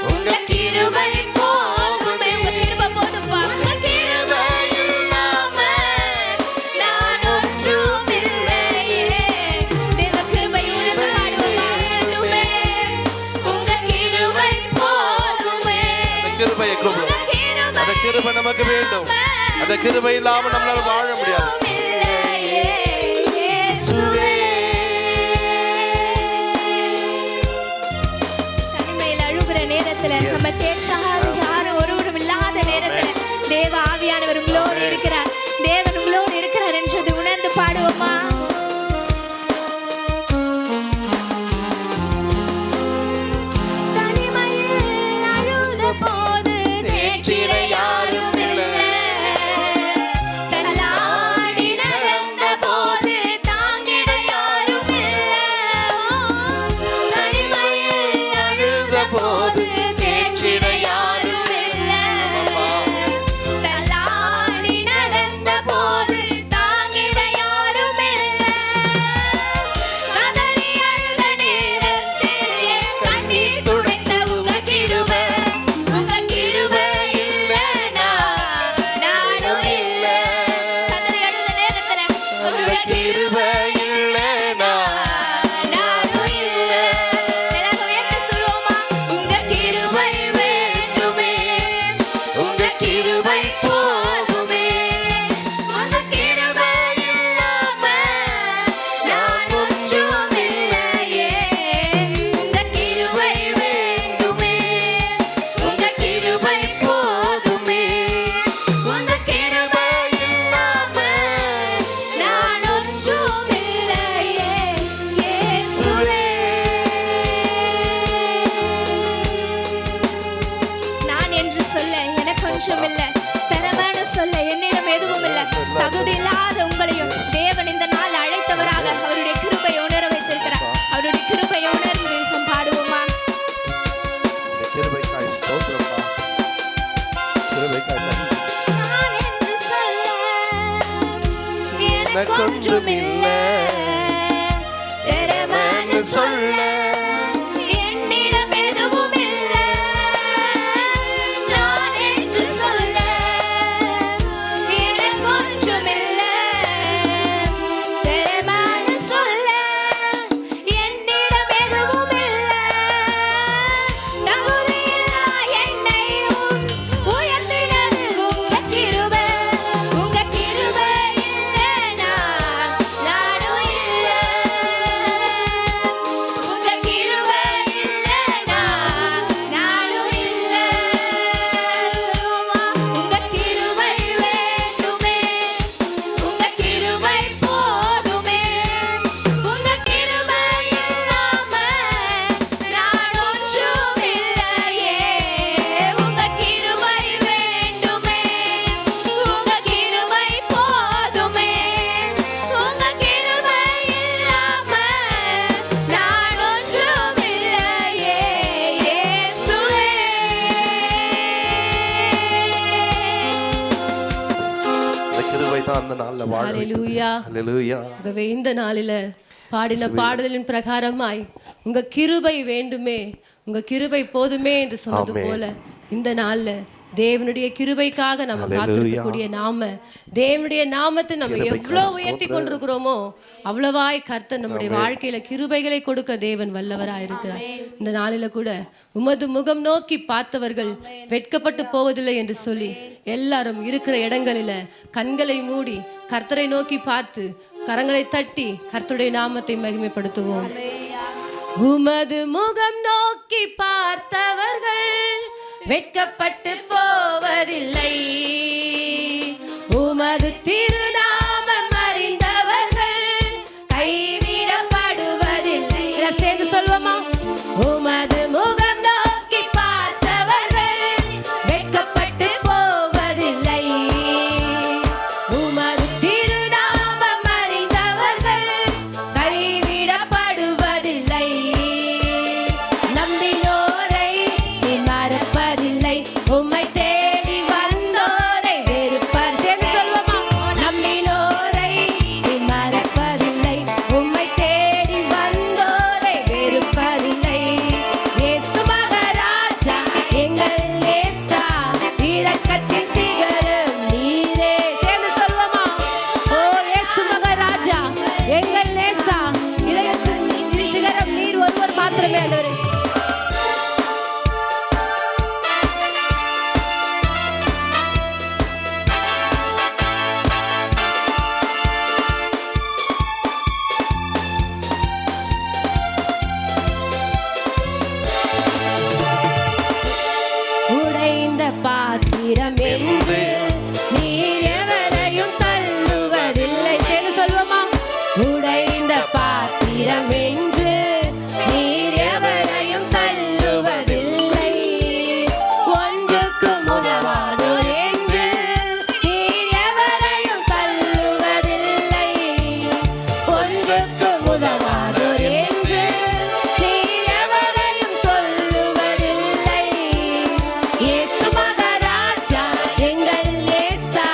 உங்க கிருபை போதுமே உங்க கிருபை போதும்பா உங்க கிருபை இல்லாம நான் ஒன்றும் இல்லையே தேவ கிருபை உணர்ந்து பாடுவோமா வேண்டுமே உங்க கிருபை போதுமே கிருபையை கூப்பிடுவோம். அந்த கிருபை நமக்கு வேண்டும். அந்த கிருபை இல்லாம நம்மளால வாழ முடியாது. தனிமையில் அழுகிற நேரத்துல நம்ம தேற்றாக யாரும் ஒருவரும் இல்லாத நேரத்துல தேவ ஆவியானவர் உங்களோடு இருக்கிறார் தேவன் உங்களோடு இருக்கிறார் என்றதை உணர்ந்து பாடுவோமா தனிமையில் அழுத போது தேற்றிட யாரும் இல்லை தள்ளாடி நடந்த போது தாங்கிட யாரும் இல்லை தனிமையில் அழுத போது தேற்றிட யாரும் இல்லை தள்ளாடி நடந்த போது தாங்கிட யாரும் இல்லை கதறி அழுத நேரத்தில் என் கண்ணீர் துடைத்த உங்க கிருபை இல்லைனா நானும் இல்லை கதறி அழுத நேரத்துல உங்க கிருபை இல்லைனா நானும் இல்லை எல்லாரும் உயர்த்தி சொல்லுவோமா உங்க கிருபை வேண்டுமே உங்க கிருபை போதுமே உங்க கிருபை இல்லாம நான் ஒன்றும் இல்லையே உங்க கிருபை வேண்டுமே உங்க கிருபை போதுமே உங்க கிருபை இல்லாம நான் ஒன்றும் இல்லையே இயேசுவே நான் என்று சொல்ல எனக்கு ஒன்றும் இல்லை திறமைன்னு சொல்ல என்னிடம் எதுவும் இல்லை தகுதி இல்லாத உங்களையும் தேவன் இந்த நாள் அழைத்தவராக அவருடைய கிருபை உணர வைத்திருக்கிறார் அவருடைய கிருபை உணர்ந்து நாம் பாடுவோமா கிருபைக்காய் ஸ்தோத்திரம்ப்பா. கிருபைக்காய் நன்றி. நான் என்று சொல்ல எனக்கு ஒன்றும் இல்லை திறமைன்னு சொல்ல என்னிடம் எதுவும் இல்லை நான் என்று சொல்ல எனக்கு ஒன்றும் இல்லை திறமைன்னு சொல்ல என்னிடம் எதுவும் இல்லை தகுதியில்லா என்னை உயர்த்தினது உங்க கிருபை இல்லைனா நானும் இல்லை உங்க கிருபை இல்லைனா நானும் இல்லை சொல்லுவோமா உங்க கிருபை வேண்டுமே உங்க கிருபை போதுமே உங்க கிருபை இல்லாம நான் ஒன்றும் இல்லையே உங்க கிருபை வேண்டுமே உங்க கிருபை போதுமே உங்க கிருபை இல்லாம நான் ஒன்றும் இல்லையே இயேசுவே அந்த கிருபை தான் அந்த நாள்ல வாழ வைக்கும். ஹalleluya ஹalleluya. ஆகவே இந்த நாளில பாடின பாடலின் பிரகாரமாய் உங்க கிருபை வேண்டுமே உங்க கிருபை போதுமே என்று சொன்னது ஆமென். போல இந்த நாள்ல தேவனுடைய கிருபைக்காக நம்ம காத்திருக்கக்கூடிய நாம தேவனுடைய நாமத்தை நம்ம எவ்வளவு உயர்த்தி கொண்டிருக்கிறோமோ அவ்வளவாய் கர்த்தர் நம்முடைய வாழ்க்கையில கிருபைகளை கொடுக்க தேவன் வல்லவராய் இருக்கிறார். இந்த நாளில கூட உமது முகம் நோக்கி பார்த்தவர்கள் வெட்கப்பட்டு போவதில்லை என்று சொல்லி எல்லாரும் இருக்கிற இடங்களில கண்களை மூடி கர்த்தரை நோக்கி பார்த்து கரங்களை தட்டி கர்த்தருடைய நாமத்தை மகிமைப்படுத்துவோம். உமது முகம் நோக்கி பார்த்தவர்கள் வெட்கப்பட்டு போவதில்லை, உமது திருநாமம் அறிந்தவர்கள் கைவிடப்படுவதில்லை. சேர்ந்து சொல்வோமா? உமது முகம் நோக்கி பார்த்தவர்கள் வெட்கப்பட்டு போவதில்லை, உமது திருநாமம் அறிந்தவர்கள் கைவிடப்படுவதில்லை. நம்பினோரை நீ மறப்பதில்லை, உம்மை தேடி வந்தோரை வெறுப்பதில்லை. சொல்லுமா? நம்பினோரை நீ மறப்பதில்லை, உம்மை தேடி வந்தோரை வெறுப்பதில்லை. இயேசு மகாராஜா எங்கள் நேசா, இரக்கத்தின் சிகரம் நீரே. சேர்ந்து சொல்லுமா? ஓ இயேசு மகாராஜா எங்கள் நேசா, இரக்கத்தின் சிகரம் நீர் ஒருவர் மாத்திரமே. ஆண்டவரே உடைந்த பாத்திரம் என்று நீர் எவரையும் தள்ளுவதில்லை. சேர்ந்து சொல்வோமா? உடைந்த பாத்திரம் என்று நீர் எவரையும் தள்ளுவதில்லை, ஒன்றுக்கு உதவாதோர் என்று நீர் எவரையும் தள்ளுவதில்லை, ஒன்றுக்கு உதவாதோர் என்று நீர் எவரையும் சொல்லுவதில்லை. இயேசு மகாராஜா எங்கள் நேசா,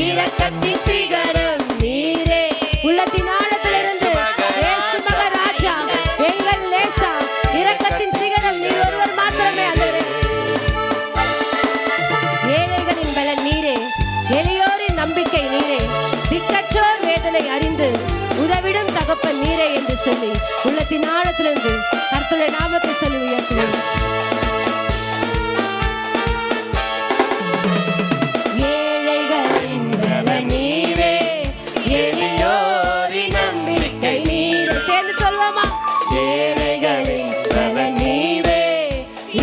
இரக்கத்தின் சிகரம் நீரே. உள்ளத்தின் ஆழத்திலிருந்து இயேசு மகாராஜா எங்கள் நேசா, இரக்கத்தின் சிகரம் நீர் ஒருவர் மாத்திரமே. ஆண்டவரே ஏழைகளின் பலன் நீரே, எளியோரின் நம்பிக்கை நீரே, திக்கற்றோர் வேதனை அறிந்து உதவிடும் தகப்பன் நீரே என்று சொல்லி உள்ளத்தின் ஆழத்திலிருந்து கர்த்தருடைய நாமத்தை சொல்லி உயர்த்துவோம். ஏழைகளின் பலன் நீரே, எளியோரின் நம்பிக்கை நீரே. சேர்ந்து சொல்வோமா? ஏழைகளின் பலன் நீரே,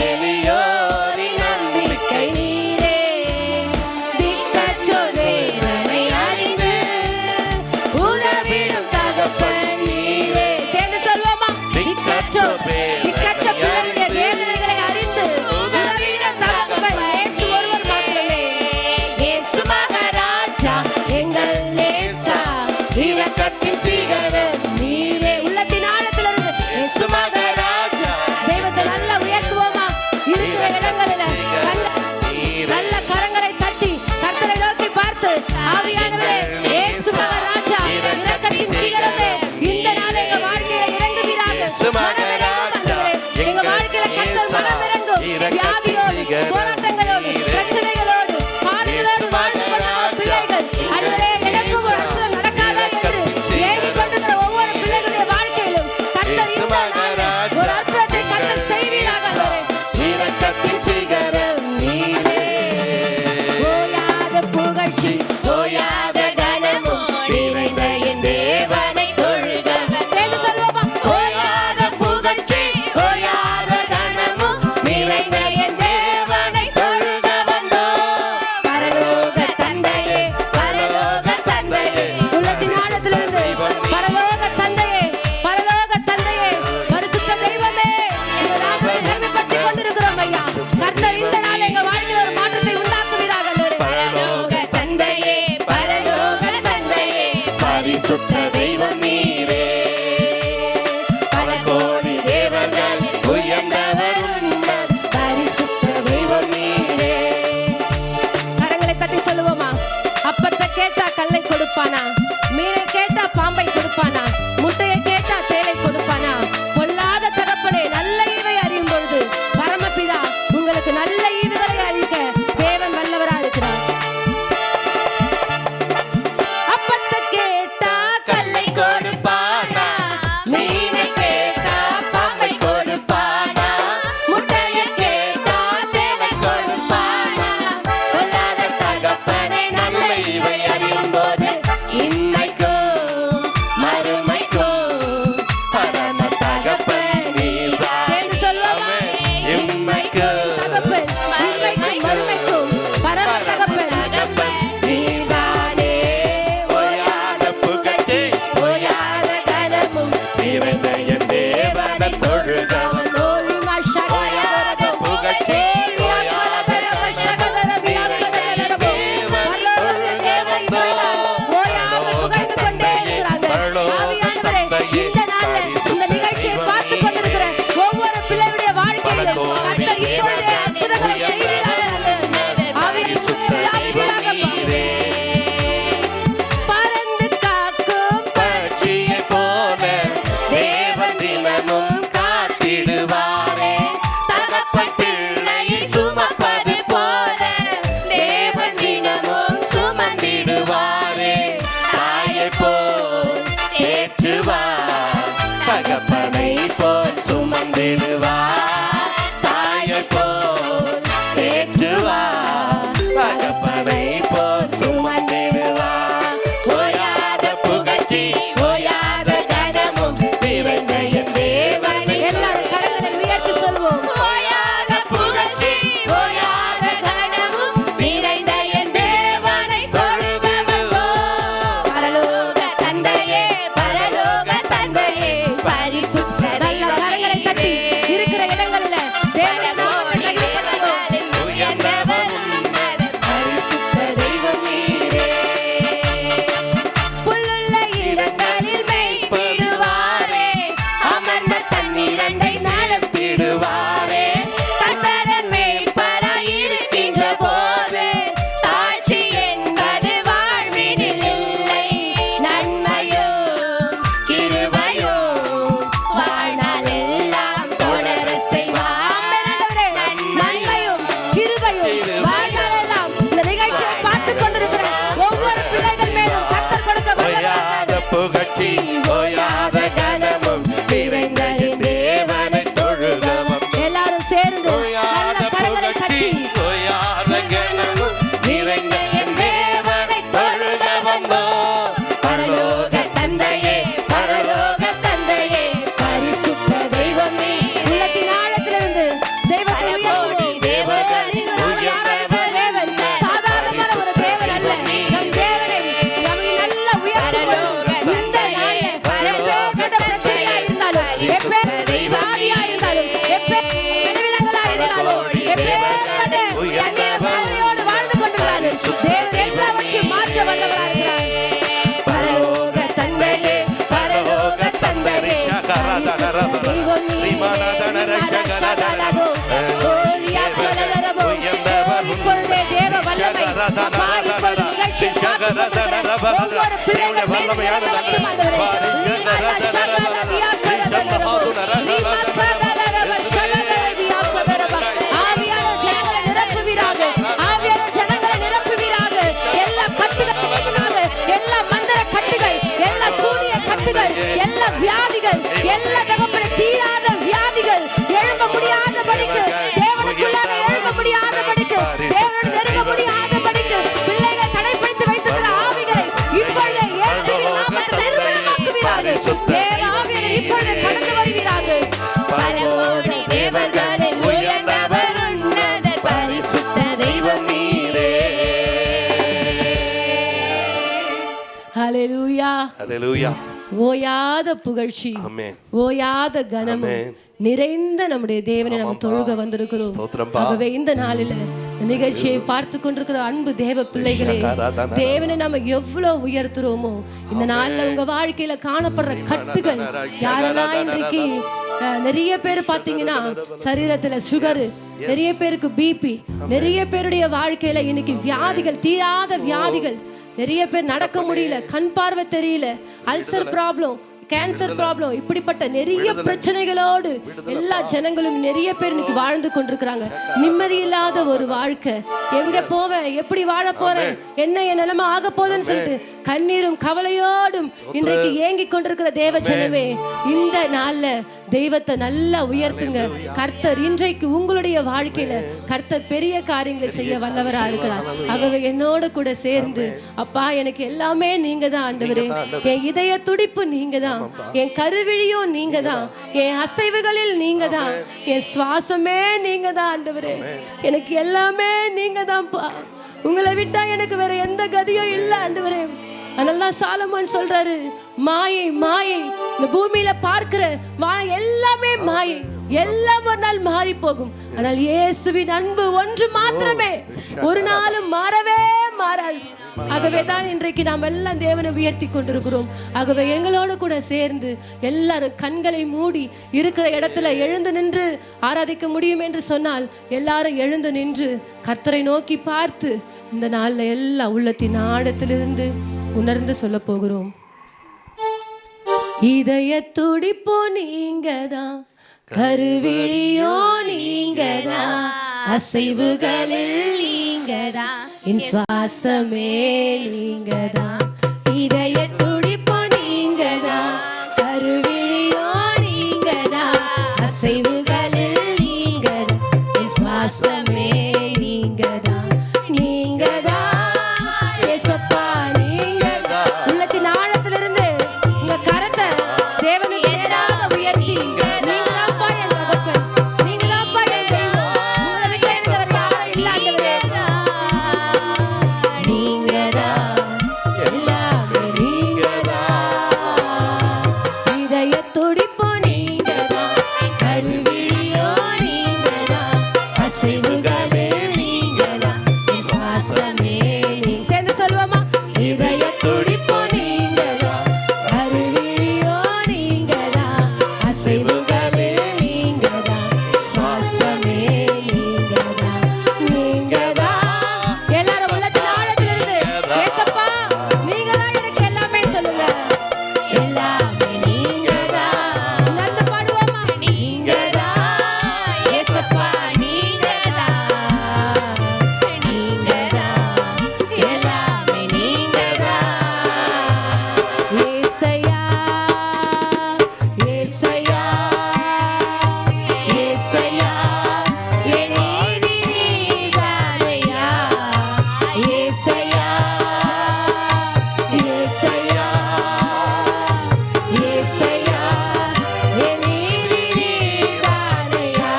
எளியோரின் நம்பிக்கை நீரே, திக்கற்றோர் வேதனை அறிந்து உதவிடும் தகப்பன் நீரே. சேர்ந்து சொல்வோமா? திக்கற்றோர் பிள்ளைகளுடைய வேதனைகளை அறிந்து உதவிடும் தகப்பன் இயேசு ஒருவர் மாத்திரமே. இயேசு மகாராஜா எங்கள் நேசா, இரக்கத்தின் சிகரம் நீரே. உள்ளத்தின் ஆழத்திலிருந்து இயேசு மகாராஜா தெய்வத்தை நல்லா உயர்த்துவோமா? இருக்கிற இடங்களில நல்ல கரங்களை தட்டி கர்த்தரை நோக்கி பார்த்து ஆவியானவரே இயேசு மகாராஜா இரக்கத்தின் சிகரமே இந்த நாள் எங்க வாழ்க்கையில இறங்குகிறார்கள். எங்க வாழ்க்கையில கர்த்தர் மனம் இறங்கும். வியாதியோடு போராட்டங்களோடு பிரச்சனைகளோடு பாடுகளோடு வாழ்ந்து கொண்டிருக்கிற பிள்ளைகள் அதுவரை எனக்கும் ஒரு அற்புதம் நடக்காதா என்று ஏங்கிக் கொண்டிருக்கிற ஒவ்வொரு பிள்ளைகளுடைய வாழ்க்கையிலும் கர்த்தர் இந்த நாளில் ஒரு அற்புதத்தை கர்த்தர் செய்வீராக. இரக்கத்தின் சிகரம் நீரே, ஓயாத புகழ்ச்சி ஓயாத அப்பா, இப்பொழுது நிகழ்ச்சியை பார்த்துக் கொண்டிருக்கிற ஒவ்வொரு பிள்ளைகள் மீதும் இறங்கட்டும் ஆண்டவரே. ஆவியானவர் ஜனங்களை நிரப்புவீராக. ஆவியானவர் ஜனங்களை நிரப்புவீராக. எல்லா கட்டுகள் நீங்குவதாக. எல்லா மந்திர கட்டுகள், எல்லா சூரிய கட்டுகள், எல்லா வியாதிகள், எல்லா தகப்பன தீராத வியாதிகள் எழும்ப முடியாதபடிக்கு, தேவனுக்குள்ளாக எழும்ப முடியாதபடிக்கு, தேவனோடு நெருங்க முடியாதபடிக்கு பிள்ளைகளை தடைப்படுத்தி வைத்திருக்கிற ஆவிகளை இப்பொழுது இயேசுவின் நாமத்தில் நிர்மூலமாக்குவீராக. தேவ ஆவியானவர் இப்பொழுது கடந்து வருவீராக. பல கோடி தேவர்களில் உயர்ந்தவர் உன்னதர் பரிசுத்த தெய்வம் நீரே. ஹல்லேலூயா. ஹல்லேலூயா. ஓயாத புகழ்ச்சி, ஆமென். ஓயாத கனமும் ஆமென். நிறைந்த நம்முடைய தேவனை நம்ம தொழுக வந்திருக்கிறோம். ஸ்தோத்திரம்பா. ஆகவே இந்த நாளில இந்த நிகழ்ச்சியை பார்த்து கொண்டிருக்கிற அன்பு தேவ பிள்ளைகளே, தேவனை நம்ம எவ்வளவு உயர்த்துறோமோ இந்த நாள்ல உங்க வாழ்க்கையில காணப்படுற கட்டுகள், யாரெல்லாம் இன்றைக்கு நிறைய பேர் பாத்தீங்கன்னா சரீரத்துல சுகரு, நிறைய பேருக்கு பிபி, நிறைய பேருடைய வாழ்க்கையில இன்னைக்கு வியாதிகள், தீராத வியாதிகள், நிறைய பேர் நடக்க முடியல, கண் பார்வை தெரியல, அல்சர் ப்ராப்ளம், கேன்சர் ப்ராப்ளம், இப்படிப்பட்ட நிறைய பிரச்சனைகளோடு எல்லா ஜனங்களும் நிறைய பேர் இன்னைக்கு வாழ்ந்து கொண்டிருக்கிறாங்க. நிம்மதி இல்லாத ஒரு வாழ்க்கை, எங்க போவேன், எப்படி வாழ போறேன், என்ன என் நிலைமை ஆக போகுதுன்னு சொல்லிட்டு கண்ணீரும் கவலையோடும் இன்றைக்கு ஏங்கி கொண்டிருக்கிற தேவ ஜனமே, இந்த நாள்ல தெய்வத்தை நல்லா உயர்த்துங்க. கர்த்தர் இன்றைக்கு உங்களுடைய வாழ்க்கையில கர்த்தர் பெரிய காரியங்களை செய்ய வல்லவரா இருக்கிறார். ஆகவே என்னோட கூட சேர்ந்து, அப்பா எனக்கு எல்லாமே நீங்க தான் ஆண்டவரே, என் இதய துடிப்பு நீங்க தான், என் கருவிழியும் நீங்க தான், என் அசைவுகளில் நீங்க தான், என் சுவாசமே நீங்க தான் ஆண்டவரே, எனக்கு எல்லாமே நீங்க தான்ப்பா. உங்களை விட்டா எனக்கு வேற எந்த கதியும் இல்லை ஆண்டவரே. அதனாலதான் சாலமோன் சொல்றாரு, மாயை மாயை, இந்த பூமியில பார்க்கிற எல்லாமே மாயை, எல்லாம் ஒரு நாள் மாறி போகும். ஆனால் இயேசுவின் அன்பு ஒன்று மாத்திரமே ஒரு நாளும் மாறவே மாறாது. ஆகவே தான் இன்றைக்கு நாம் எல்லாம் தேவனை உயர்த்தி கொண்டிருக்கிறோம். ஆகவே எங்களோடு கூட சேர்ந்து எல்லாரும் கண்களை மூடி இருக்கிற இடத்துல எழுந்து நின்று ஆராதிக்க முடியும் என்று சொன்னால் எல்லாரும் எழுந்து நின்று கர்த்தரை நோக்கி பார்த்து இந்த நாள்ல எல்லா உள்ளத்தின் ஆழத்திலிருந்து உணர்ந்து சொல்ல போகிறோம். இதய துடிப்போ நீங்கதான், கருவிழியோ நீங்கதான், அசைவுகளில் நீங்கதான், என் சுவாசமே நீங்கதான். இதய துடிப்போ நீங்கதான், கருவிழியோ நீங்கதான், அசைவுகளில் நீங்கதான், என் சுவாசமே நீங்கதான். நீங்கதான் இயேசப்பா, நீங்கதான். உள்ளத்தின் ஆழத்திலிருந்து உங்க கரத்தை தேவனுக்கு நேராக உயர்த்தி, நீங்கதான்ப்பா என் தகப்பன், நீங்கதான்ப்பா என் தெய்வம், உங்களை விட்டு எனக்கு வேற யாரும் இல்லை ஆண்டவரே. நீங்கதான் எல்லாமே, நீங்கதான். இதய துடிப்போ நீங்கதான், கருவிழியோ நீங்கதான், அசைவுகளே நீங்கதான், என் சுவாசமே நீ. சேர்ந்து சொல்லுவோமா? இதய துடிப்போ நீங்கதான், கருவிழியோ நீங்கதான், அசைவுகளே நீங்கதான், சுவாசமே நீங்கதான். நீங்கதான். எல்லாரும் உள்ளத்தின் ஆழத்திலிருந்து ஏசப்பா நீங்கதான் எனக்கு எல்லாமே சொல்லுங்க. எல்லாமே நீங்கதான். உணர்ந்து பாடுவோமா? நீங்கதான் ஏசப்பா, நீங்கதான், நீங்கதான், எல்லாமே நீங்கதான். ஏசையா, ஏசையா, ஏசையா, என் நீதி நீதானையா. ஏசையா, ஏசையா, ஏசையா, என் நீதி நீதானையா.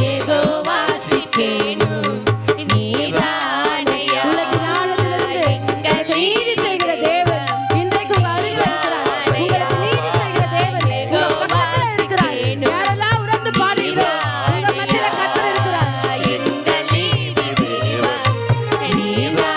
யெகோவா சிக்கேனு நீதானையா. உலகின் ஆழத்திலிருந்து எங்களுக்கு நீதி செய்கிற தேவன் இன்றைக்கு உங்க அருகில் இருக்கிறார். உங்களுக்கு நீதி செய்கிற தேவன் உங்க பக்கத்துல இருக்கிறார். யாரெல்லாம் உணர்ந்து பாடுகிறோ உங்க மத்தியில கர்த்தர் இருக்கிறார். எங்கள் நீதி தேவன் நீதானையா.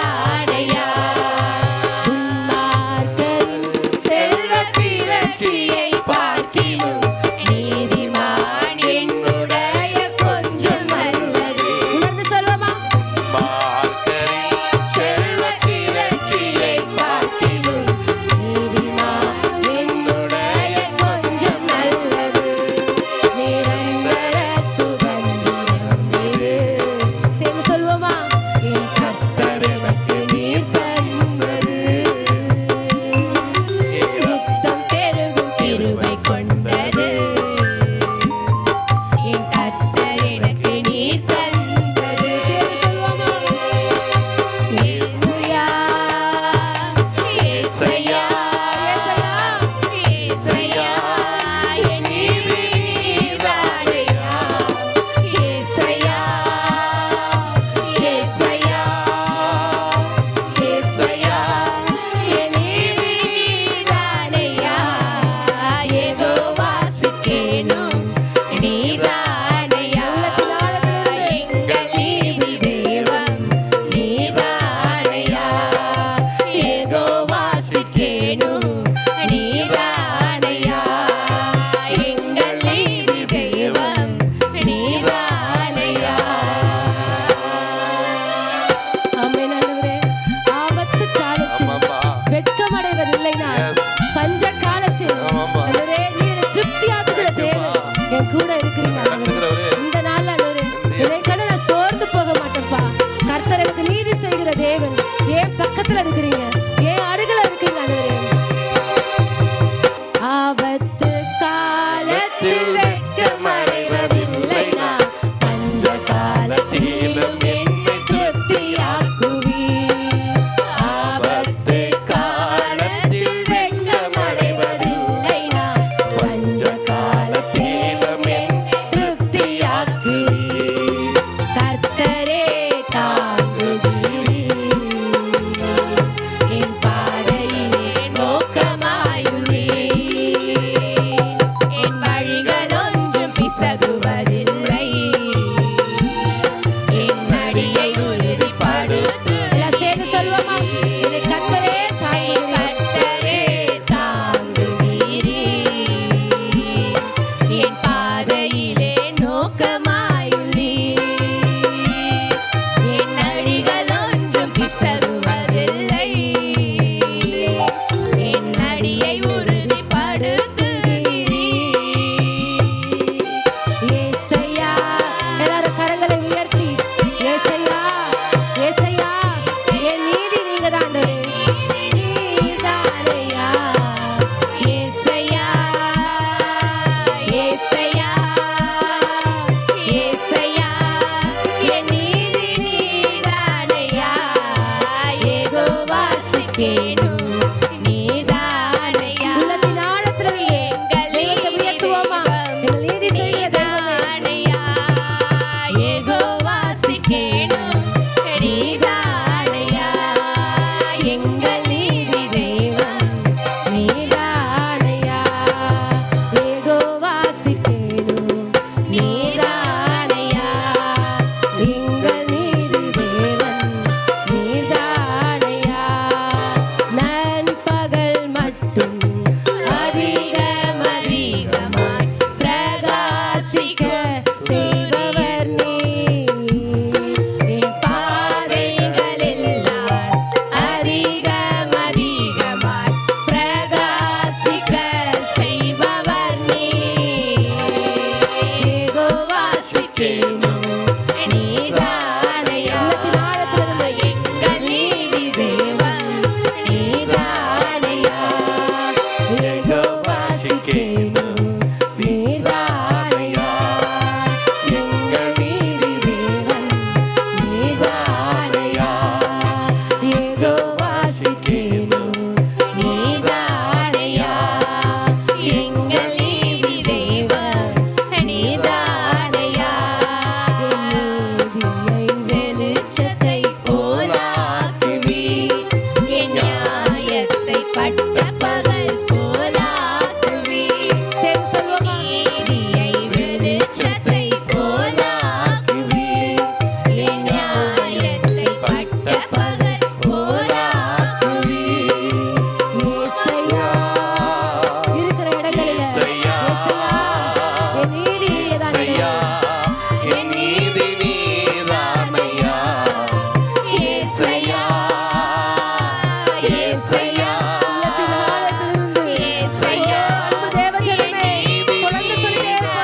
பக்கத்துல இருக்கிறீங்க, என் அருகில இருக்கீங்க ஆண்டவரே. ஆபத்து காலத்தில் வெட்கமடைவதில்லை நான், பஞ்ச காலத்திலும் என்னை திருப்தியாக்குவீர். ஆபத்து காலத்தில் வெட்கமடைவதில்லை நான், பஞ்ச காலத்திலும் என்னை திருப்தியாக்குவீர். கர்த்தரே தாங்குகிறீர், என் பாதையிலே நோக்கமாயுள்ளீர். என் வழிகள் ஒன்றும் பிசகுவதில்லை. என் அடியை உறுதிப்படுத்து. எல்லாம் சேர்ந்து சொல்லுவோமா? என்னை கர்த்தரே தாங்குகிறீர். கர்த்தரே தாங்குகிறீர். என் பாதையிலே நோக்கமாயுள்ளீர். என் அடிகள் ஒன்றும் பிசகுவதில்லை. என் அடியை உறுதிப்படுத்துகிறீர். ஏசையா, எல்லாரும் கரங்களை உயர்த்தி, ஏசையா, ஏசையா, என் நீதி நீங்கதான் ஆண்டவரே. நீதானையா ஏசையா, ஏசையா, ஏசையா, என் நீதி நீதானையா. யெகோவா சிக்கேனு நீதானையா. உள்ளத்தின் ஆழத்துல எங்கள் தெய்வத்தை உயர்த்துவோமா? எங்கள் நீதி செய்கிற தெய்வமே. நீதானையா. யெகோவா சிக்கேனு நீதானையா. எங்கள் நீதி தெய்வம் நீதானையா, யெகோவா சிக்கேனு நீதானையா. எங்கள் நீதி தேவன் நீதானையா. நண்பகல் மட்டும் அதிகமாய் பிரகாசிக்க செய்பவர் நீர். என் பாதைகள் எல்லாம் அதிகமாய் பிரகாசிக்க செய்பவர் நீர். யெகோவா சிக்கேனு நீதானையா. எங்கள் நீதி தேவன் நீதானையா. யெகோவா சிக்கேனு நீதானையா. எங்கள் நீதி தேவன் நீதானையா. யெகோவா சிக்கேனு நீதானையா. எங்கள் நீதி தேவன் நீதானையா. நீதியை வெளிச்சத்தை போலாக்குவீர். என் நியாயத்தை பட்ட பகல் போலாக்குவீர். சேர்ந்து சொல்லுவோமா? நீதியை வெளிச்சத்தை போலாக்குவீர். என் நியாயத்தை பட்ட பகல் போலாக்குவீர். ஏசையா, இருக்கிற இடங்களில ஏசையா, என் நீதி நீங்கதான் ஐயா, ஆண்டவரே. என் நீதி நீதானையா. ஏசையா, ஏசையா, உள்ளத்தின் ஆழத்திலிருந்து ஏசையா, அன்பு தேவஜனமே, தொடர்ந்து சொல்லிட்டே இருப்போமா?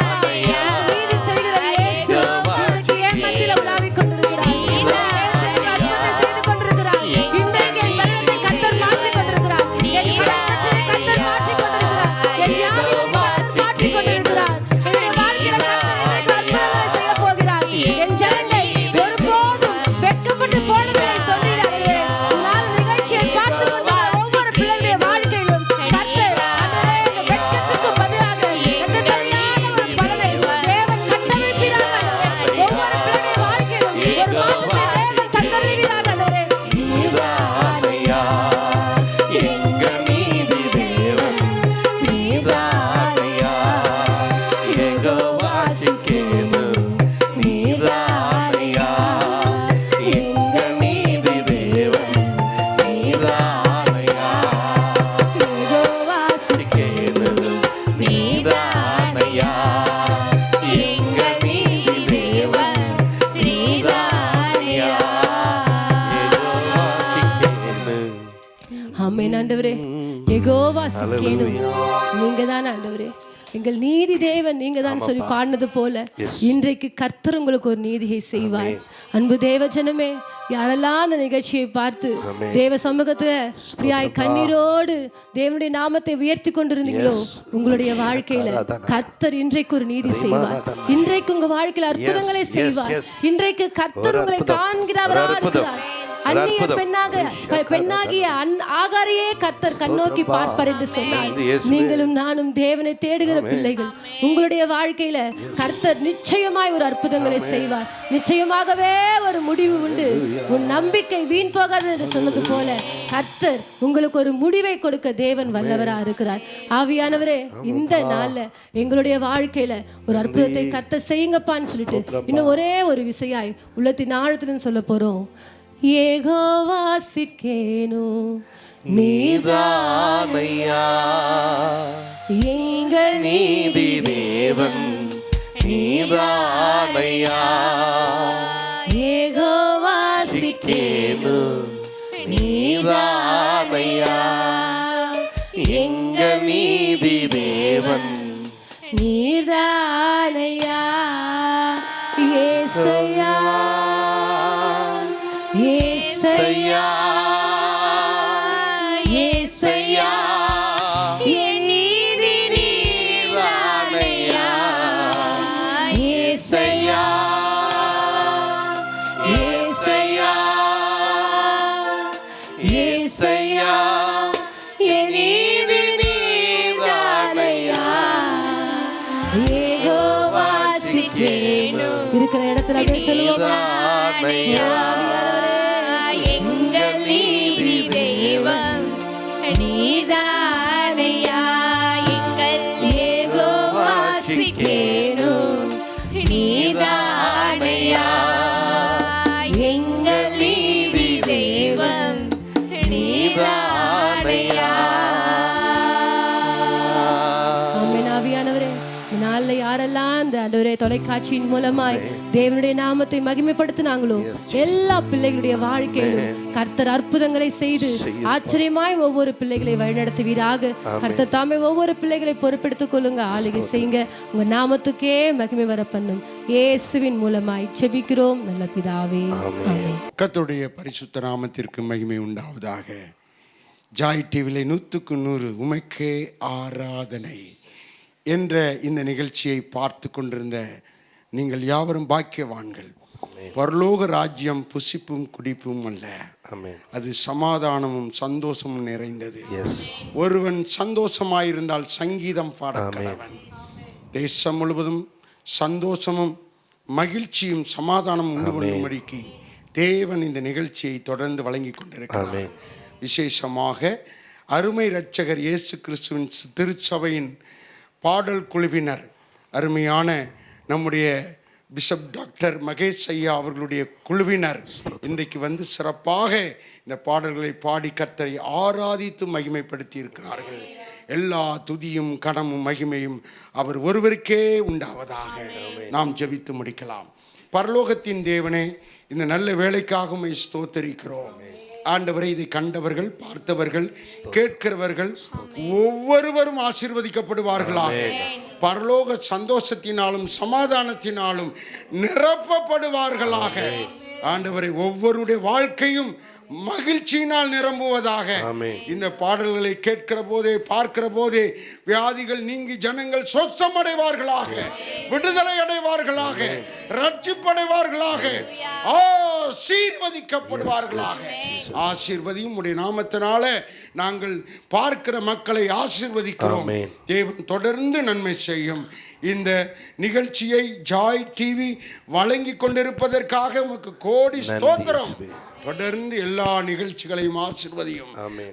நீதி செய்கிற இயேசு இன்றைக்கு என் மத்தியில உலாவிக் கொண்டிருக்கிறார். இன்றைக்கு அற்புதத்தை செய்து கொண்டிருக்கிறார். இன்றைக்கு என் வெள்ளத்தை கர்த்தர் மாற்றிக் கொண்டிருக்கிறார். என் கடன் பிரச்சனையை கர்த்தர் மாற்றிக் கொண்டிருக்கிறார். என் வியாதியை கர்த்தர் மாற்றிக் கொண்டிருக்கிறார். என்னுடைய வாழ்க்கையில கர்த்தர் இன்றைக்கு அற்புதங்களை செய்யப் போகிறார். என் ஜனத்தை ஒருபோதும் வெட்கப்பட்டு போனதை சொல்லிடாதே. உன்னால் நிகழ்ச்சியை பார்த்துக் கொண்டிருக்கிற ஒவ்வொரு பிள்ளைகளுடைய வாழ்க்கையிலும் கர்த்தர் ஆண்டவரே, இந்த வெட்கத்துக்கு பதிலாக இரத்தத்தெரியாத ஒரு பலனை தேவன் கட்டமைப்பீராக ஆண்டவரே. ஒவ்வொரு பிள்ளைகளுடைய வாழ்க்கையிலும் ஒரு மாற்றத்தை தேவன் தந்தருளுவீராக ஆண்டவரே. நீதானையா. எங்கள் நீதி தேவன் நீதானையா. யெகோவா சிக்கேனு நீதானையா. எங்கள் நீதி தேவன் நீதானையா. யெகோவா சிக்கேனு நீதானையா. எங்கள் நீதி தேவன் நீதானையா. யெகோவா சிக்கேனு. ஆமென் ஆண்டவரே. யெகோவா சிக்கேனு நீங்க தான் ஆண்டவரே. எங்கள் நீதி தேவன் நீங்க தான் சொல்லி பாடினது போல இன்றைக்கு கர்த்தர் உங்களுக்கு ஒரு நீதியை செய்வார். அன்பு தேவ ஜனமே, யாரெல்லாம் அந்த நிகழ்ச்சியை பார்த்து தேவ சமூகத்துல பிரியாய் கண்ணீரோடு தேவனுடைய நாமத்தை உயர்த்தி கொண்டிருந்தீங்களோ, உங்களுடைய வாழ்க்கையில கர்த்தர் இன்றைக்கு ஒரு நீதி செய்வார். இன்றைக்கு உங்க வாழ்க்கையில அற்புதங்களை செய்வார். இன்றைக்கு கர்த்தர் உங்களை காண்கிறவராக இருக்கிறார். அந்நிய பெண்ணாகிய ஆகாரையே கர்த்தர் கண்ணோக்கி பார்ப்பார் என்று சொன்னார். நீங்களும் நானும் தேவனை தேடுகிற பிள்ளைகள், உங்களுடைய வாழ்க்கையில கர்த்தர் நிச்சயமாய் ஒரு அற்புதங்களை செய்வார். நிச்சயமாகவே ஒரு முடிவு உண்டு. உன் நம்பிக்கை வீண் போகாது என்று சொன்னது போல கர்த்தர் உங்களுக்கு ஒரு முடிவை கொடுக்க தேவன் வல்லவரா இருக்கிறார். ஆவியானவரே, இந்த நாள்ல எங்களுடைய வாழ்க்கையில ஒரு அற்புதத்தை கர்த்தர் செய்யுங்கப்பான்னு சொல்லிட்டு இன்னும் ஒரே ஒரு விசையாய் உள்ளத்தின் ஆழத்துலன்னு சொல்ல போறோம். யெகோவா சிற்கேனோ நீதானையா எங்கள் நீதி தேவன் நீதானையா யெகோவா சிற்கேனோ நீதானையா எங்கள் நீதி தேவன் நீதானையா ஏசையா ஏசையா ஏசையா என் நீதி நீதானையா ஏசையா ஏசையா ஏசையா என் நீதி நீதானையா யெகோவா சிற்கேனோ. இருக்கிற இடத்துல அப்படியே சொல்லுவோமா? எங்கள் நீதி தெய்வம் நீதானையா எங்கள் யெகோவா சிற்கேனோ நீதானையா எங்கள் நீதி தெய்வம் நீதானையா. ஆமென். ஆவியானவரே, இந்த நாள்ல யாரெல்லாம் இந்த ஆண்டவரே தொலைக்காட்சியின் மூலமாய் தேவனுடைய நாமத்தை மகிமைப்படுத்தினாங்களோ, எல்லா பிள்ளைகளுடைய வாழ்க்கையிலும் கர்த்தர் அற்புதங்களை செய்து ஆச்சரியமாய் ஒவ்வொரு பிள்ளைகளை வழிநடத்துவீராக. கர்த்தர் தாமே ஒவ்வொரு பிள்ளைகளை பொறுப்பெடுத்துக் கொள்ளுங்க, ஆளுகை செய்யுங்க. உங்க நாமத்துக்கே மகிமை வர பண்ணும் இயேசுவின் மூலமாய் ஜெபிக்கிறோம் நல்ல பிதாவே, ஆமென். கர்த்தருடைய பரிசுத்த நாமத்திற்கு மகிமை உண்டாவதாக. ஜாய் டிவில 100க்கு 100 உமக்கே ஆராதனை என்ற இந்த நிகழ்ச்சியை பார்த்து கொண்டிருந்த நீங்கள் யாவரும் பாக்கியவான்கள். பரலோக ராஜ்யம் புசிப்பும் குடிப்பும் அல்ல, அது சமாதானமும் சந்தோஷமும் நிறைந்தது. ஒருவன் சந்தோஷமாயிருந்தால் சங்கீதம் பாடக்கடவன். தேசம் முழுவதும் சந்தோஷமும் மகிழ்ச்சியும் சமாதானம் உண்டு பண்ணும்படிக்கு தேவன் இந்த நிகழ்ச்சியை தொடர்ந்து வழங்கி கொண்டிருக்கிறார். விசேஷமாக அருமை இரட்சகர் இயேசு கிறிஸ்துவின் திருச்சபையின் பாடல் குழுவினர், அருமையான நம்முடைய பிஷப் டாக்டர் மகேஷ் ஐயா அவர்களுடைய குழுவினர் இன்றைக்கு வந்து சிறப்பாக இந்த பாடல்களை பாடி கர்த்தரை ஆராதித்து மகிமைப்படுத்தி இருக்கிறார்கள். எல்லா துதியும் கனமும் மகிமையும் அவர் ஒருவருக்கே உண்டாவதாக. நாம் ஜெபித்து முடிக்கலாம். பரலோகத்தின் தேவனே, இந்த நல்ல வேலைக்காக உம்மை ஸ்தோத்தரிக்கிறோம். ஆண்டவரை, இதை கண்டவர்கள், பார்த்தவர்கள், கேட்கிறவர்கள் ஒவ்வொருவரும் ஆசீர்வதிக்கப்படுவார்களாக. பரலோக சந்தோஷத்தினாலும் சமாதானத்தினாலும் நிரப்பப்படுவார்களாக. ஆண்டவரை, ஒவ்வொருடைய வாழ்க்கையும் மகிழ்ச்சியினால் நிரம்புவதாக. இந்த பாடல்களை கேட்கிற போதே, பார்க்கிற போதே வியாதிகள் நீங்கி ஜனங்கள் சொச்சமடைவார்களாக, விடுதலை அடைவார்களாக, ரட்சிப்படைவார்களாக, ஆசீர்வதிக்கப்படுவார்களாக. ஆசீர்வதியும் உடைய நாமத்தினால நாங்கள் பார்க்கிற மக்களை ஆசீர்வதிக்கிறோம். தேவன் தொடர்ந்து நன்மை செய்யும். இந்த நிகழ்ச்சியை ஜாய் டிவி வழங்கி கொண்டிருப்பதற்காக உமக்கு கோடி ஸ்தோத்திரம். தொடர்ந்து எல்லா நிகழ்ச்சிகளையும் ஆசீர்வதியும்.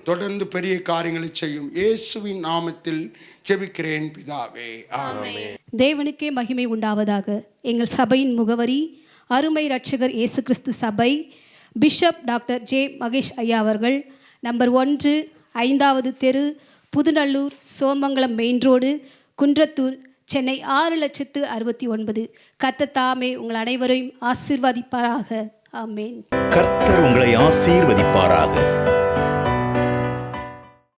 தொடர்ந்து பெரிய காரியங்களை செய்யும். இயேசுவின் நாமத்தில் ஜெபிக்கிறேன் பிதாவே, ஆமென். தேவனுக்கே மகிமை உண்டாவதாக. எங்கள் சபையின் முகவரி அருமை இரட்சகர் இயேசு கிறிஸ்து சபை, பிஷப் டாக்டர் ஜே மகேஷ் ஐயா அவர்கள், நம்பர் 1, 5வது தெரு, புதுநல்லூர், சோமங்கலம் மெயின் ரோடு, குன்றத்தூர், சென்னை 6,69,000. கர்த்தர் தாமே உங்கள் அனைவரையும் ஆசீர்வதிப்பாராக. ஆமென். கர்த்தர் உங்களை ஆசீர்வதிப்பாராக.